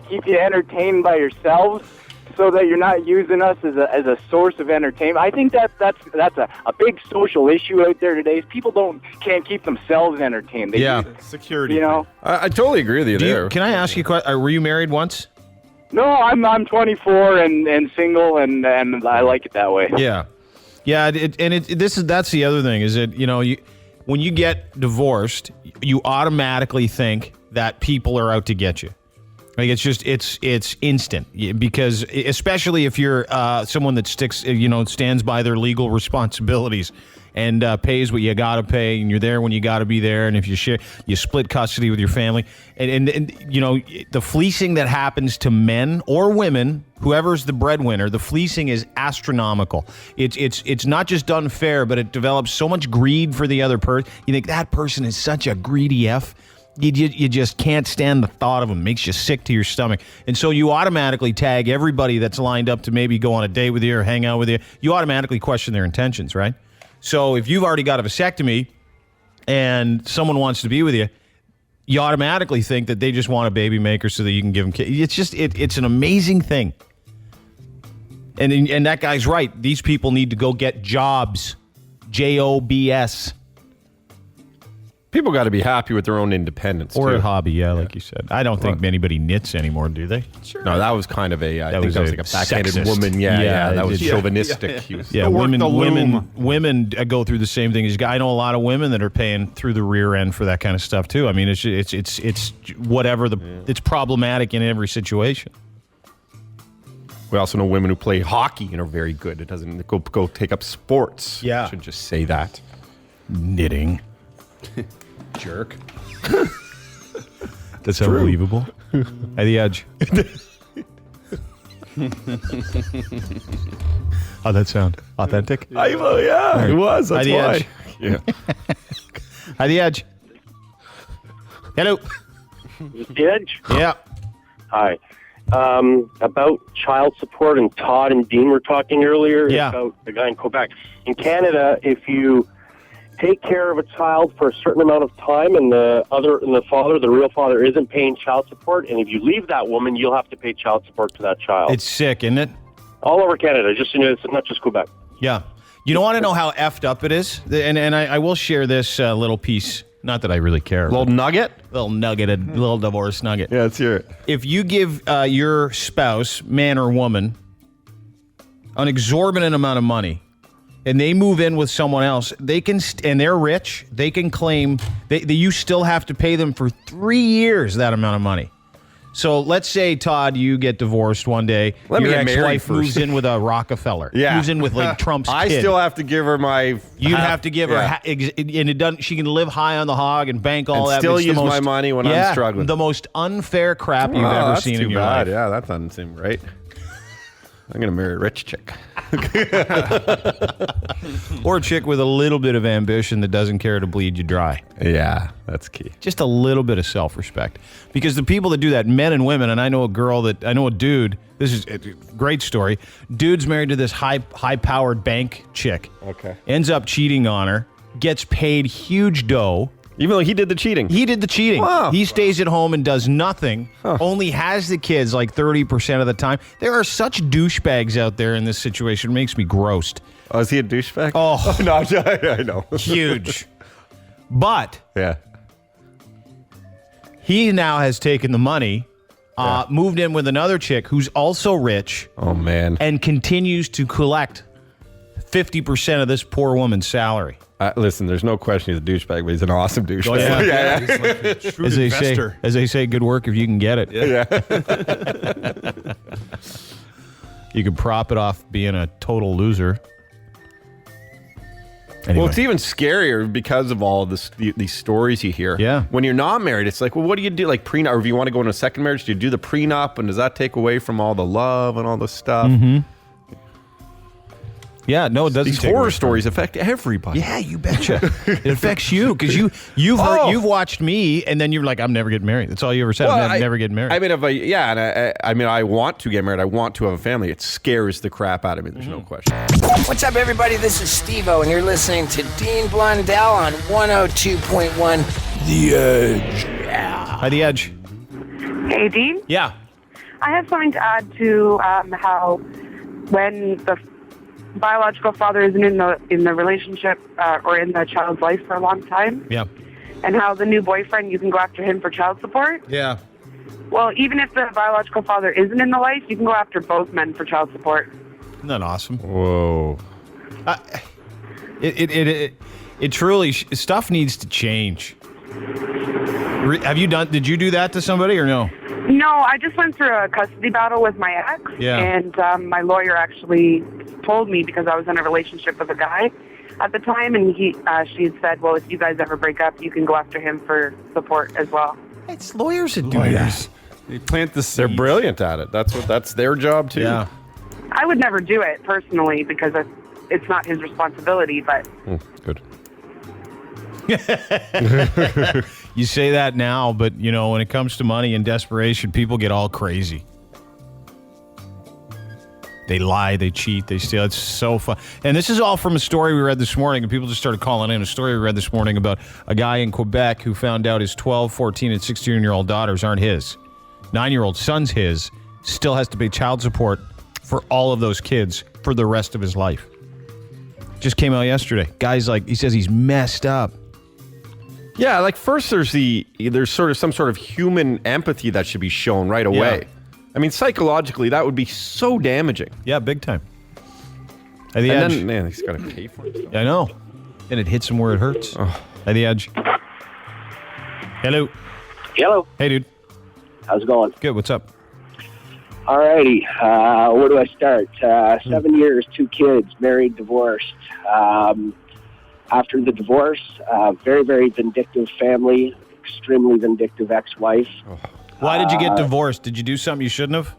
keep you entertained by yourselves, so that you're not using us as a source of entertainment. I think that's a big social issue out there today. Is people can't keep themselves entertained. Security. I totally agree with you there. Can I ask you a question? Were you married once? No, I'm 24 and single, and I like it that way. Yeah, yeah. That's the other thing is that when you get divorced, you automatically think that people are out to get you. Like it's instant because especially if you're someone that stands by their legal responsibilities and pays what you got to pay, and you're there when you got to be there, and if you split custody with your family, and the fleecing that happens to men or women, whoever's the breadwinner, the fleecing is astronomical. It's not just unfair, but it develops so much greed for the other person. You think that person is such a greedy F. You just can't stand the thought of them. Makes you sick to your stomach. And so you automatically tag everybody that's lined up to maybe go on a date with you or hang out with you. You automatically question their intentions, right? So if you've already got a vasectomy and someone wants to be with you, you automatically think that they just want a baby maker so that you can give them kids. It's just, it's an amazing thing. And that guy's right. These people need to go get jobs. Jobs. People got to be happy with their own independence, or too. a hobby, like you said. I don't think anybody knits anymore, do they? Sure. No, that was kind of a. I think that was like a backhanded woman. Yeah, that was chauvinistic. Yeah, women go through the same thing. I know a lot of women that are paying through the rear end for that kind of stuff too. I mean, it's whatever it's problematic in every situation. We also know women who play hockey and are very good. It doesn't go take up sports. Yeah, I should just say that. Knitting. Jerk. That's unbelievable. At the Edge. How'd that sound? Authentic? Yeah, it was. That's the why. Edge. Yeah. At the Edge. Hello. The Edge? Yeah. Hi. About child support, and Todd and Dean were talking earlier about the guy in Quebec. In Canada, if you take care of a child for a certain amount of time and the real father isn't paying child support, and if you leave that woman, you'll have to pay child support to that child. It's sick, isn't it? All over Canada, just so you know, it's not just Quebec. Yeah. You don't want to know how effed up it is? And I will share this little piece. Not that I really care. Little nugget? A little divorce nugget. Yeah, let's hear it. If you give your spouse, man or woman, an exorbitant amount of money, and they move in with someone else, they can, and they're rich, they can claim that you still have to pay them for 3 years that amount of money. So let's say, Todd, you get divorced one day. Let your me get married ex-wife first. moves in with a Rockefeller. Yeah. Moves in with like Trump's kid. I still have to give her my... You'd have to give her... And it doesn't. She can live high on the hog and bank all and that. still It's use the most, my money when I'm struggling. The most unfair crap you've ever that's seen too in your bad. life. Yeah, that doesn't seem right. I'm going to marry a rich chick. Or a chick with a little bit of ambition that doesn't care to bleed you dry. Yeah, that's key. Just a little bit of self-respect. Because the people that do that, men and women, and I know a dude, this is a great story. Dude's married to this high-powered bank chick. Okay. Ends up cheating on her, gets paid huge dough. Even though he did the cheating. He did the cheating. Wow. He stays at home and does nothing, only has the kids like 30% of the time. There are such douchebags out there in this situation. It makes me grossed. Oh, is he a douchebag? Oh. No, I know. Huge. But yeah, he now has taken the money, moved in with another chick who's also rich. Oh, man. And continues to collect 50% of this poor woman's salary. Listen, there's no question he's a douchebag, but he's an awesome douchebag. Oh, yeah. He's like a shrewd As they say, good work if you can get it. Yeah. You could prop it off being a total loser. Anyway. Well, it's even scarier because of all this, these stories you hear. Yeah. When you're not married, it's like, well, what do you do? Like prenup, or if you want to go into a second marriage, do you do the prenup, and does that take away from all the love and all the stuff? Mm-hmm. Yeah, no, it doesn't. These horror stories affect everybody. Yeah, you betcha. It affects you because you've watched me, and then you're like, I'm never getting married. That's all you ever said. Well, I'm never getting married. I mean, I want to get married. I want to have a family. It scares the crap out of me. There's no question. What's up, everybody? This is Steve-O, and you're listening to Dean Blundell on 102.1 The Edge. Yeah. Hi, The Edge. Hey, Dean? Yeah. I have something to add to how when the biological father isn't in the relationship or in the child's life for a long time. Yeah. And how the new boyfriend, you can go after him for child support. Yeah. Well, even if the biological father isn't in the life, you can go after both men for child support. Isn't that awesome? Whoa. It truly, stuff needs to change. Did you do that to somebody or no? No, I just went through a custody battle with my ex, and my lawyer actually told me, because I was in a relationship with a guy at the time, and she had said, well, if you guys ever break up, you can go after him for support as well. It's lawyers that do that. They plant the seeds. They're brilliant at it. That's their job too. Yeah. I would never do it personally because it's not his responsibility, but... Good. You say that now, but, when it comes to money and desperation, people get all crazy. They lie, they cheat, they steal. It's so fun. And this is all from a story we read this morning, and people just started calling in. A story we read this morning about a guy in Quebec who found out his 12, 14, and 16-year-old daughters aren't his. 9-year-old son's his, still has to pay child support for all of those kids for the rest of his life. Just came out yesterday. Guy's he says he's messed up. Yeah, first there's sort of some sort of human empathy that should be shown right away. Yeah. I mean, psychologically, that would be so damaging. Yeah, big time. And then, man, he's got to pay for it. I know. And it hits him where it hurts. Oh. At the edge. Hello. Hello. Hey, dude. How's it going? Good. What's up? Alrighty. Where do I start? 7 years, 2 kids, married, divorced. After the divorce, very, very vindictive family, extremely vindictive ex-wife. Oh. Why did you get divorced? Did you do something you shouldn't have?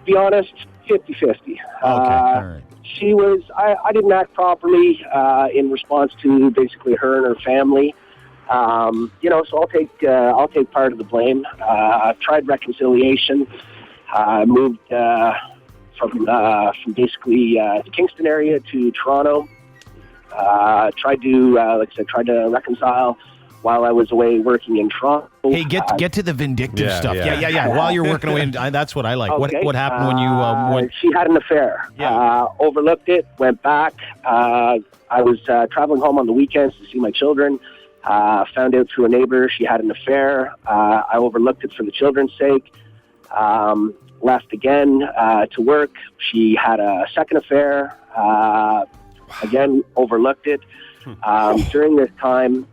Be honest, 50-50. Okay, all right. She was, I didn't act properly in response to basically her and her family. So I'll take part of the blame. Tried reconciliation. Moved from basically the Kingston area to Toronto. Tried to reconcile while I was away working in Toronto. Hey, get to the vindictive stuff. Yeah. While you're working away, that's what I like. Okay. What happened when you went? She had an affair. Yeah. Overlooked it. Went back. I was traveling home on the weekends to see my children. Found out through a neighbor she had an affair. I overlooked it for the children's sake. Left again to work. She had a second affair. Again, overlooked it. During this time,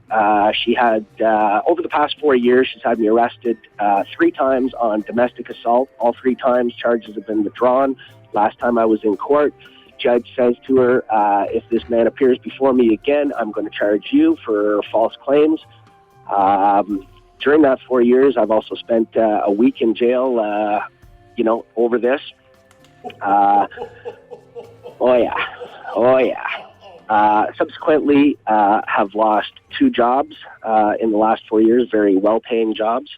she had, over the past 4 years, she's had me arrested 3 times on domestic assault. All 3 times charges have been withdrawn. Last time I was in court, judge says to her, if this man appears before me again, I'm going to charge you for false claims. During that 4 years, I've also spent a week in jail, over this. Oh, yeah. Subsequently, have lost 2 jobs in the last 4 years, very well-paying jobs.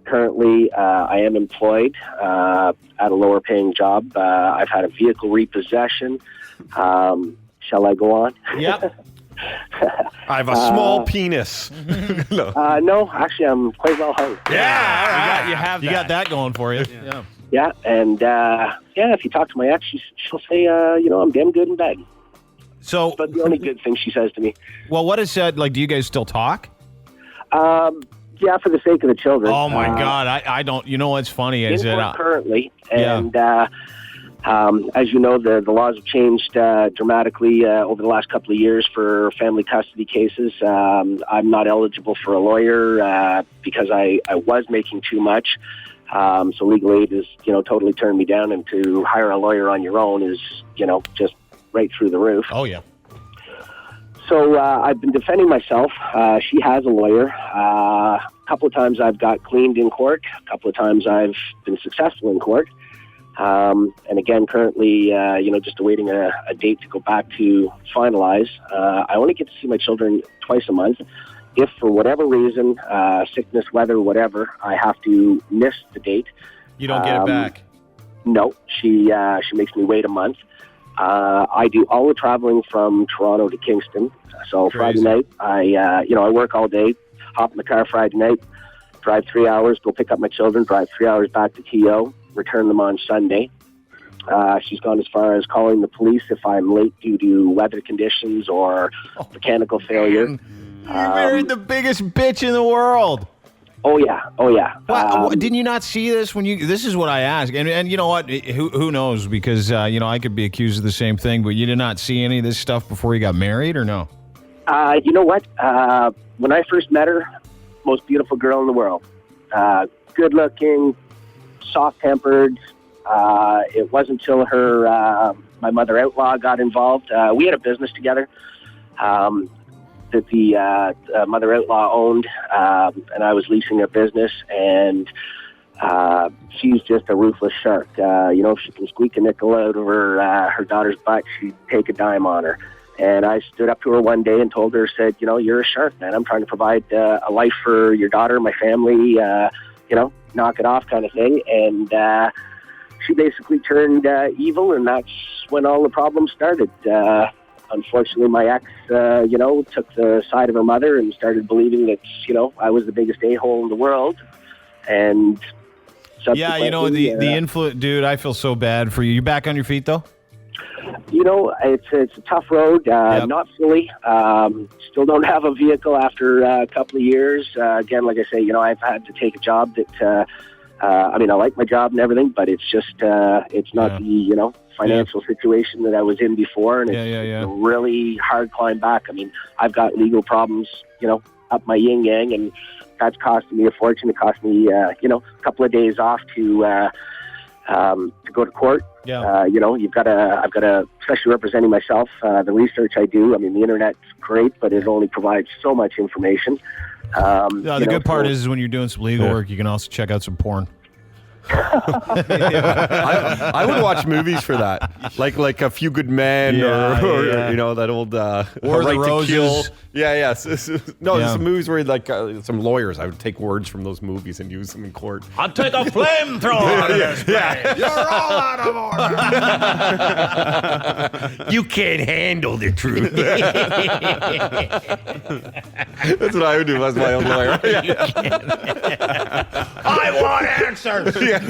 Currently, I am employed at a lower-paying job. I've had a vehicle repossession. Shall I go on? Yep. I have a small penis. No, actually, I'm quite well hung. Yeah, you have you got that going for you. Yeah, and if you talk to my ex, she'll say, I'm damn good in bed. So, but the only good thing she says to me. Well, what is said? Do you guys still talk? Yeah, for the sake of the children. Oh my God, I don't. You know what's funny is that currently, and as you know, the laws have changed dramatically over the last couple of years for family custody cases. I'm not eligible for a lawyer because I was making too much. So legal aid has, totally turned me down, and to hire a lawyer on your own is, just right through the roof. Oh, yeah. So I've been defending myself. She has a lawyer. A couple of times I've got cleaned in court. A couple of times I've been successful in court. And again, currently, just awaiting a date to go back to finalize. I only get to see my children twice a month. If for whatever reason, sickness, weather, whatever, I have to miss the date. You don't get it back? No, she makes me wait a month. I do all the traveling from Toronto to Kingston. So Friday night, I work all day, hop in the car Friday night, drive 3 hours, go pick up my children, drive 3 hours back to TO, return them on Sunday. She's gone as far as calling the police if I'm late due to weather conditions or mechanical failure. You married the biggest bitch in the world. Oh yeah. Didn't you not see this when you? This is what I ask, and you know what? Who knows? Because I could be accused of the same thing. But you did not see any of this stuff before you got married, or no? You know what? When I first met her, most beautiful girl in the world. Good looking, soft-tempered. It wasn't until my mother-in-law got involved. We had a business together. That the mother-in-law owned, and I was leasing a business, and she's just a ruthless shark. If she can squeak a nickel out of her daughter's butt, she'd take a dime on her. And I stood up to her one day and told her, said, you know, you're a shark, man. I'm trying to provide a life for your daughter, my family, you know, knock it off kind of thing. And she basically turned evil, and that's when all the problems started. Unfortunately, my ex, you know, took the side of her mother and started believing that, you know, I was the biggest a-hole in the world. And yeah, you know, the influence, dude, I feel so bad for you. You back on your feet, though? You know, it's a tough road, not fully. Still don't have a vehicle after a couple of years. Again, like I say, you know, I've had to take a job that, I mean, I like my job and everything, but it's just, it's not the, you know, financial situation that I was in before, and it's a really hard climb back. I mean, I've got legal problems, you know, up my yin-yang, and that's costing me a fortune. It cost me, you know, a couple of days off to go to court. You know, I've got to, especially representing myself, the research I do. I mean, the internet's great, but it only provides so much information. The good part is when you're doing some legal work, you can also check out some porn. I would watch movies for that, like A Few Good Men, or you know, that old Or Right The Roses. to Kill. There's some movies where like some lawyers, I would take words from those movies and use them in court. I'll take a flamethrower out of this place. You're all out of order. You can't handle the truth. That's what I would do as my own lawyer. I want answers. That'd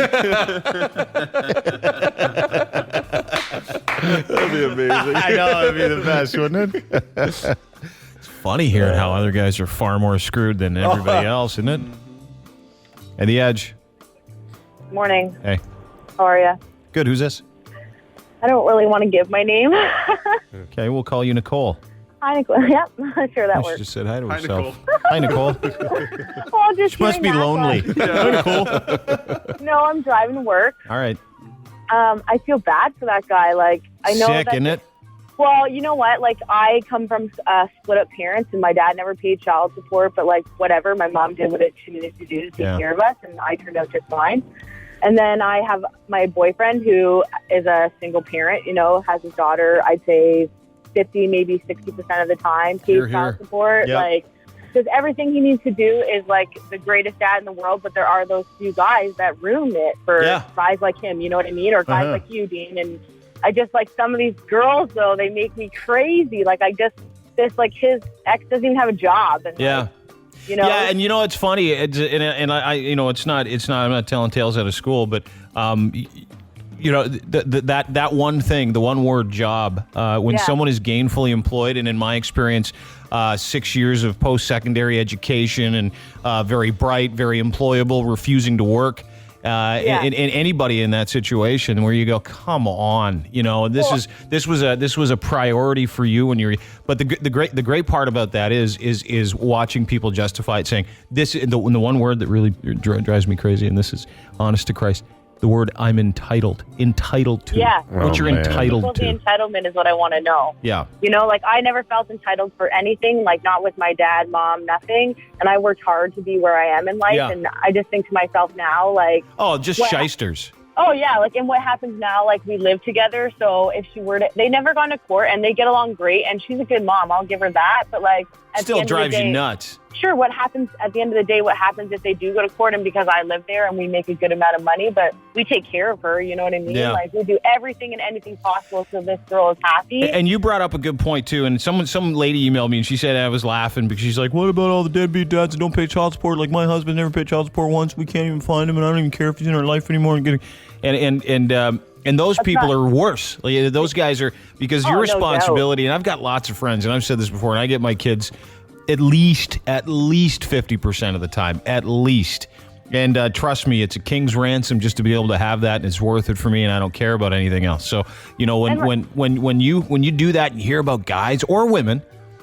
be amazing. I know, that'd be the best, wouldn't it? It's funny hearing how other guys are far more screwed than everybody else, isn't it? At the Edge. Morning. Hey. How are you? Good. Who's this? I don't really want to give my name. Okay, we'll call you Nicole. Hi, Nicole. Yep, sure that She works. just said hi to Hi, herself. Hi, Nicole. Well, just She must be kidding, lonely. Hi, Nicole. No, I'm driving to work. All right. I feel bad for that guy. Like, I know Sick, that. isn't it? Well, you know what? Like, I come from split up parents, and my dad never paid child support, but like, whatever. My mom did what she needed to do to take care of us, and I turned out just fine. And then I have my boyfriend, who is a single parent. You know, has his daughter. I'd say 50, maybe 60% of the time, pays child support. Yep. Like, because everything he needs to do is like the greatest dad in the world, but there are those few guys that ruin it for guys like him, you know what I mean? Or guys like you, Dean. And I just, like, some of these girls, though, they make me crazy. Like, his ex doesn't even have a job. And like, you know? Yeah, and you know, it's funny, and I you know, it's not, I'm not telling tales out of school, but, you know, that one thing, the one word job, when someone is gainfully employed, and in my experience, 6 years of post-secondary education and very bright, very employable, refusing to work, and anybody in that situation where you go, come on, you know, this was a priority for you when you're. But the great part about that is watching people justify it, saying this. The one word that really drives me crazy, and this is honest to Christ. The word I'm entitled to. Yeah. What you're entitled to. The entitlement is what I want to know. Yeah. You know, like, I never felt entitled for anything, like, not with my dad, mom, nothing. And I worked hard to be where I am in life. Yeah. And I just think to myself now, like... Oh, just shysters. Oh, yeah. Like, and what happens now, like, we live together. So if she were to... They never gone to court, and they get along great. And she's a good mom. I'll give her that. But, like... Still drives you nuts. Sure, what happens at the end of the day, what happens if they do go to court, and because I live there and we make a good amount of money, but we take care of her, you know what I mean? Yeah. Like, we do everything and anything possible so this girl is happy. And you brought up a good point, too. And some lady emailed me, and she said, I was laughing because she's like, what about all the deadbeat dads that don't pay child support? Like, my husband never paid child support once. We can't even find him, and I don't even care if he's in our life anymore. And those people are worse. Like, those guys are, because your responsibility, and I've got lots of friends, and I've said this before, and I get my kids at least 50% of the time, at least. And trust me, it's a king's ransom just to be able to have that, and it's worth it for me, and I don't care about anything else. So, you know, when you do that and you hear about guys or women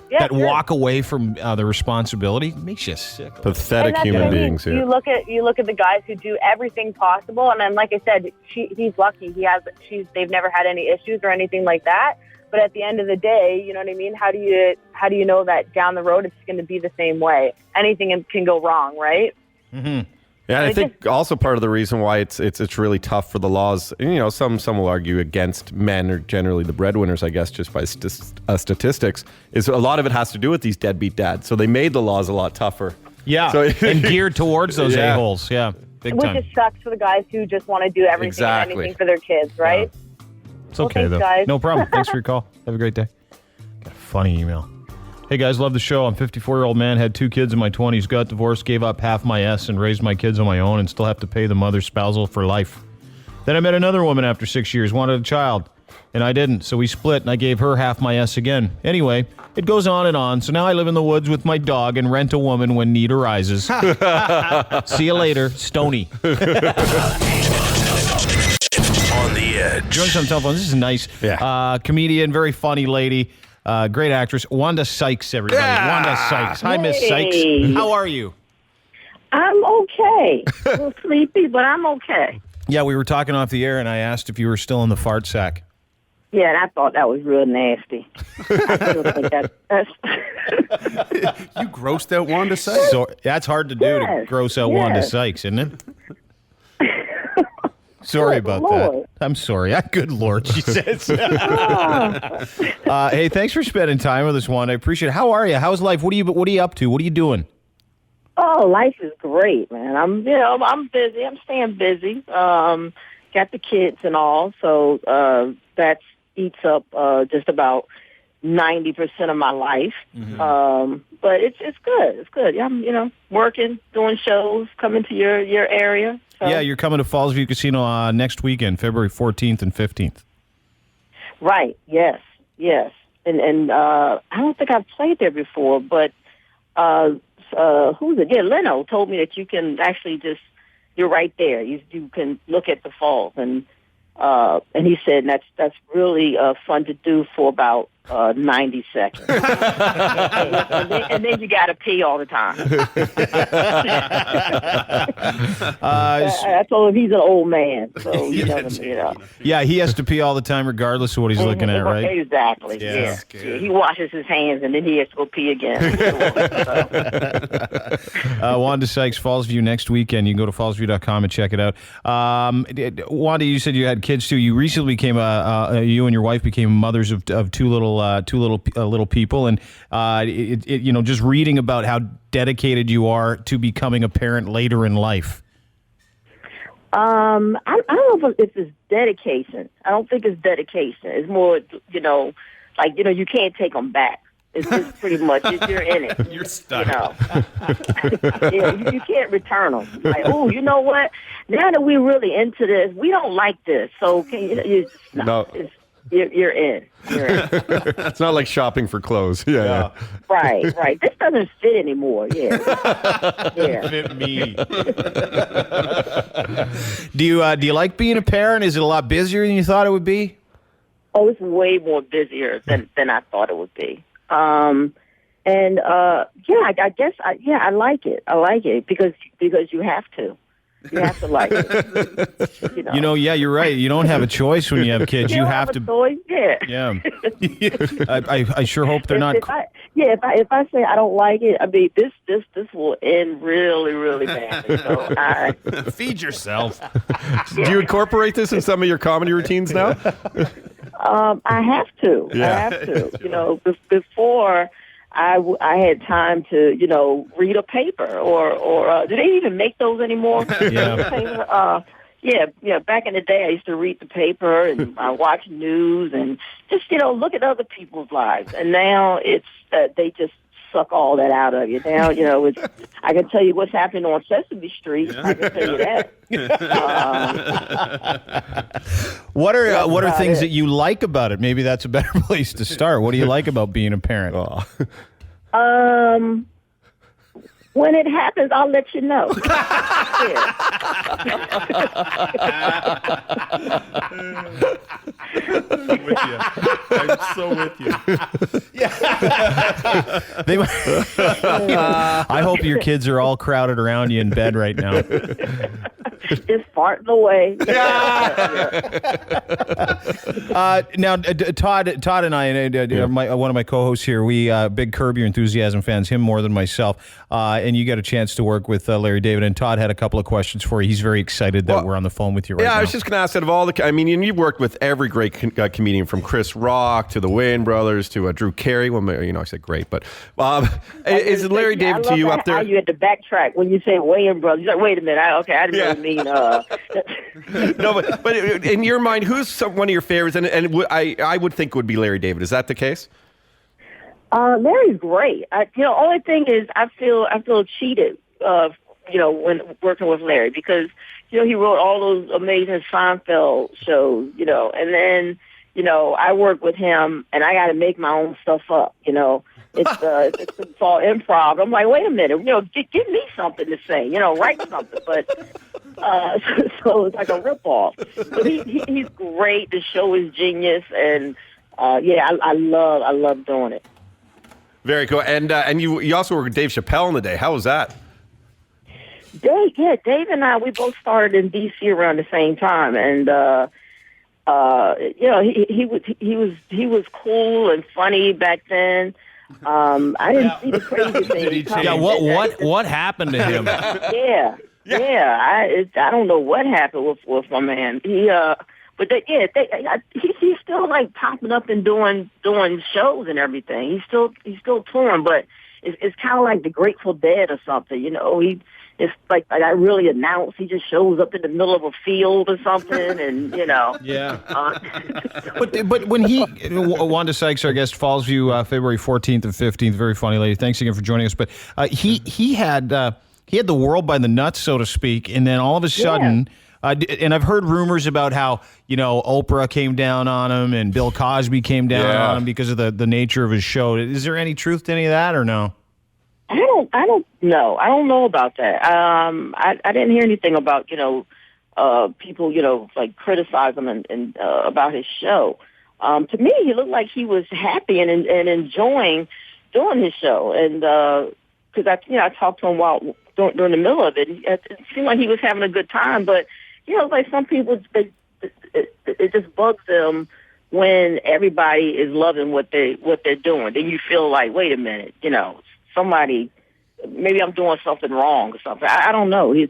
that walk away from the responsibility, it makes you sick. Pathetic human beings. You look at the guys who do everything possible, and then, like I said, he's lucky. They've never had any issues or anything like that. But at the end of the day, you know what I mean? How do you know that down the road it's going to be the same way? Anything can go wrong, right? Mm-hmm. Yeah, and I think also part of the reason why it's really tough for the laws, and, you know, some will argue against men are generally the breadwinners, I guess, just by statistics, is a lot of it has to do with these deadbeat dads. So they made the laws a lot tougher. Yeah, and geared towards those a-holes. Yeah, big Which time. just sucks for the guys who just want to do everything and anything for their kids, right? It's okay, thanks, though. guys. No problem. Thanks for your call. Have a great day. Got a funny email. Hey, guys, love the show. I'm a 54-year-old man, had 2 kids in my 20s, got divorced, gave up half my S, and raised my kids on my own, and still have to pay the mother's spousal for life. Then I met another woman after 6 years, wanted a child, and I didn't, so we split, and I gave her half my S again. Anyway, it goes on and on, so now I live in the woods with my dog and rent a woman when need arises. See you later, Stoney. On the Edge. Joins on telephone. This is nice. Yeah. Comedian, very funny lady. Great actress. Wanda Sykes, everybody. Yeah. Wanda Sykes. Hi, Miss Sykes. How are you? I'm okay. A little sleepy, but I'm okay. Yeah, we were talking off the air, and I asked if you were still in the fart sack. Yeah, and I thought that was real nasty. I still think that's You grossed out Wanda Sykes. So that's hard to do, to Yes, gross out yes. Wanda Sykes, isn't it? Sorry about that. I'm sorry. Good Lord, she says. Hey, thanks for spending time with us, Wanda. I appreciate it. How are you? How's life? What are you up to? What are you doing? Oh, life is great, man. I'm busy. I'm staying busy. Got the kids and all, so that eats up just about 90% of my life. Mm-hmm. But it's good. It's good. Yeah, I'm working, doing shows, coming to your area. So. Yeah, you're coming to Fallsview Casino next weekend, February 14th and 15th. Right. Yes. And I don't think I've played there before, but who was it? Yeah, Leno told me that you can actually you're right there. You can look at the falls, and he said that's really fun to do for about 90 seconds. and then you got to pee all the time. I told him he's an old man, so Yeah, he has to pee all the time regardless of what he's looking at, right? Exactly. Yeah. He washes his hands, and then he has to go pee again. Wanda Sykes, Fallsview next weekend. You can go to fallsview.com and check it out. Wanda, you said you had kids too. You recently became you and your wife became mothers of two little people, and just reading about how dedicated you are to becoming a parent later in life. I don't know if it's dedication. I don't think it's dedication. It's more, you can't take them back. It's just pretty much you're in it. You're stuck. You can't return them. Like, oh, you know what? Now that we're really into this, we don't like this. So you're in. It's not like shopping for clothes. Yeah. Right. This doesn't fit anymore. Yeah. Fit me. Do you like being a parent? Is it a lot busier than you thought it would be? Oh, it's way more busier than I thought it would be. I guess I like it. I like it because you have to. You have to like it. Yeah, you're right. You don't have a choice when you have kids. You have to. Choice, yeah. Yeah. I sure hope they're not. If I say I don't like it, I mean this will end really, really badly. So feed yourself. Do you incorporate this in some of your comedy routines now? I have to. Yeah. I have to. Before I had time to, read a paper or do they even make those anymore? Yeah. Yeah. Back in the day, I used to read the paper and I watch news and just, look at other people's lives. And now it's they just suck all that out of you. Now, I can tell you what's happening on Sesame Street. Yeah. I can tell you that. What are things that you like about it? Maybe that's a better place to start. What do you like about being a parent? When it happens, I'll let you know. I'm so with you. I hope your kids are all crowded around you in bed right now. Just farting away. Now, Todd and I, one of my co-hosts here, we big Curb Your Enthusiasm fans, him more than myself, and you got a chance to work with Larry David, and Todd had a couple of questions for you. He's very excited that we're on the phone with you right now. Yeah, I was just going to ask, out of all the, I mean, you've worked with every great comedian, from Chris Rock to the Wayans brothers to Drew Carey. Well, I said great, but is Larry David to you up there? How you had to backtrack when you say Wayans brothers. You're like, wait a minute, I didn't really mean. No, but in your mind, who's one of your favorites? And I would think would be Larry David. Is that the case? Larry's great. Only thing is, I feel cheated. When working with Larry, because he wrote all those amazing Seinfeld shows. And then I work with him, and I got to make my own stuff up. It's all improv. I'm like, wait a minute, give me something to say. Write something. But so it's like a ripoff. But he's great. The show is genius, and I love doing it. Very cool. And you also work with Dave Chappelle in the day. How was that? Dave and I, we both started in D.C. around the same time, and he was cool and funny back then. I didn't see the crazy things. Yeah, what happened to him? I don't know what happened with my man. He's still like popping up and doing shows and everything. He's still touring, but it's kind of like the Grateful Dead or something. It's like I really announce. He just shows up in the middle of a field or something, and Yeah. But when Wanda Sykes, our guest, Fallsview, February 14th and 15th. Very funny lady. Thanks again for joining us. But he had the world by the nuts, so to speak, and then all of a sudden. Yeah. And I've heard rumors about how Oprah came down on him and Bill Cosby came down on him because of the nature of his show. Is there any truth to any of that, or no? I don't know. I don't know about that. I didn't hear anything about people like criticize him and about his show. To me, he looked like he was happy and enjoying doing his show, and because I talked to him during the middle of it. It seemed like he was having a good time, but like some people, it just bugs them when everybody is loving what they're doing. Then you feel like, wait a minute, somebody, maybe I'm doing something wrong or something. I don't know. You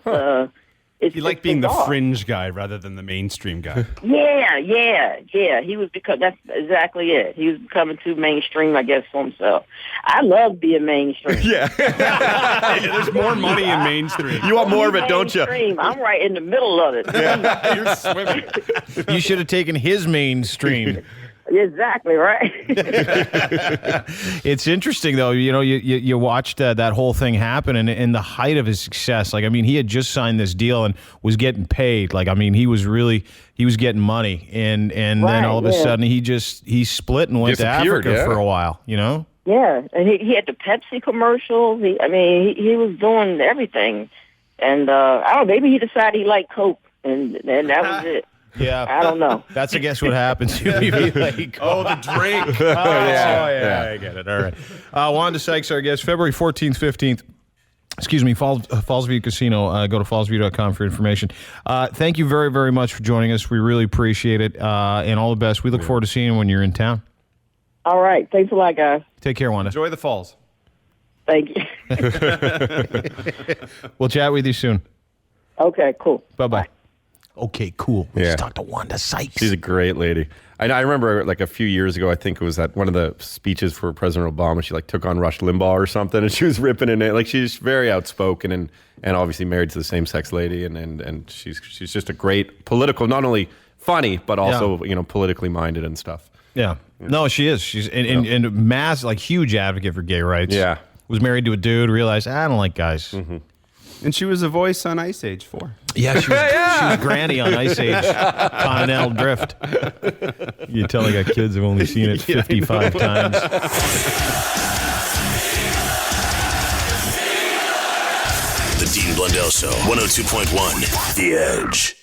like being the fringe guy rather than the mainstream guy. Yeah. He was that's exactly it. He was becoming too mainstream, I guess, for himself. I love being mainstream. Yeah. There's more money in mainstream. You want more of it, don't you? I'm right in the middle of it. Yeah. You're swimming. You should have taken his mainstream. Exactly right. It's interesting though. You watched that whole thing happen, and in the height of his success, he had just signed this deal and was getting paid. He was getting money, and then all of a sudden he split and went to Africa for a while. Yeah, and he had the Pepsi commercials. He was doing everything, and I don't know. Maybe he decided he liked Coke, and that was it. Yeah, I don't know. That's, I guess, what happens. The drink. Yeah, I get it. All right. Wanda Sykes, our guest, February 14th, 15th. Excuse me, Fallsview Casino. Go to fallsview.com for information. Thank you very, very much for joining us. We really appreciate it, and all the best. We look forward to seeing you when you're in town. All right. Thanks a lot, guys. Take care, Wanda. Enjoy the falls. Thank you. We'll chat with you soon. Okay, cool. Bye-bye. Okay, cool. Let's talk to Wanda Sykes. She's a great lady. I remember like a few years ago, I think it was at one of the speeches for President Obama, she took on Rush Limbaugh or something, and she was ripping in it. She's very outspoken and obviously married to the same-sex lady, and she's just a great political, not only funny, but also politically minded and stuff. Yeah. No, she is. She's and mass, huge advocate for gay rights. Yeah. Was married to a dude, realized, I don't like guys. Mm-hmm. And she was a voice on Ice Age 4. Yeah, she was Granny on Ice Age, Continental Drift. You tell I got kids who've only seen it 55 times. The Dean Blundell Show, 102.1, The Edge.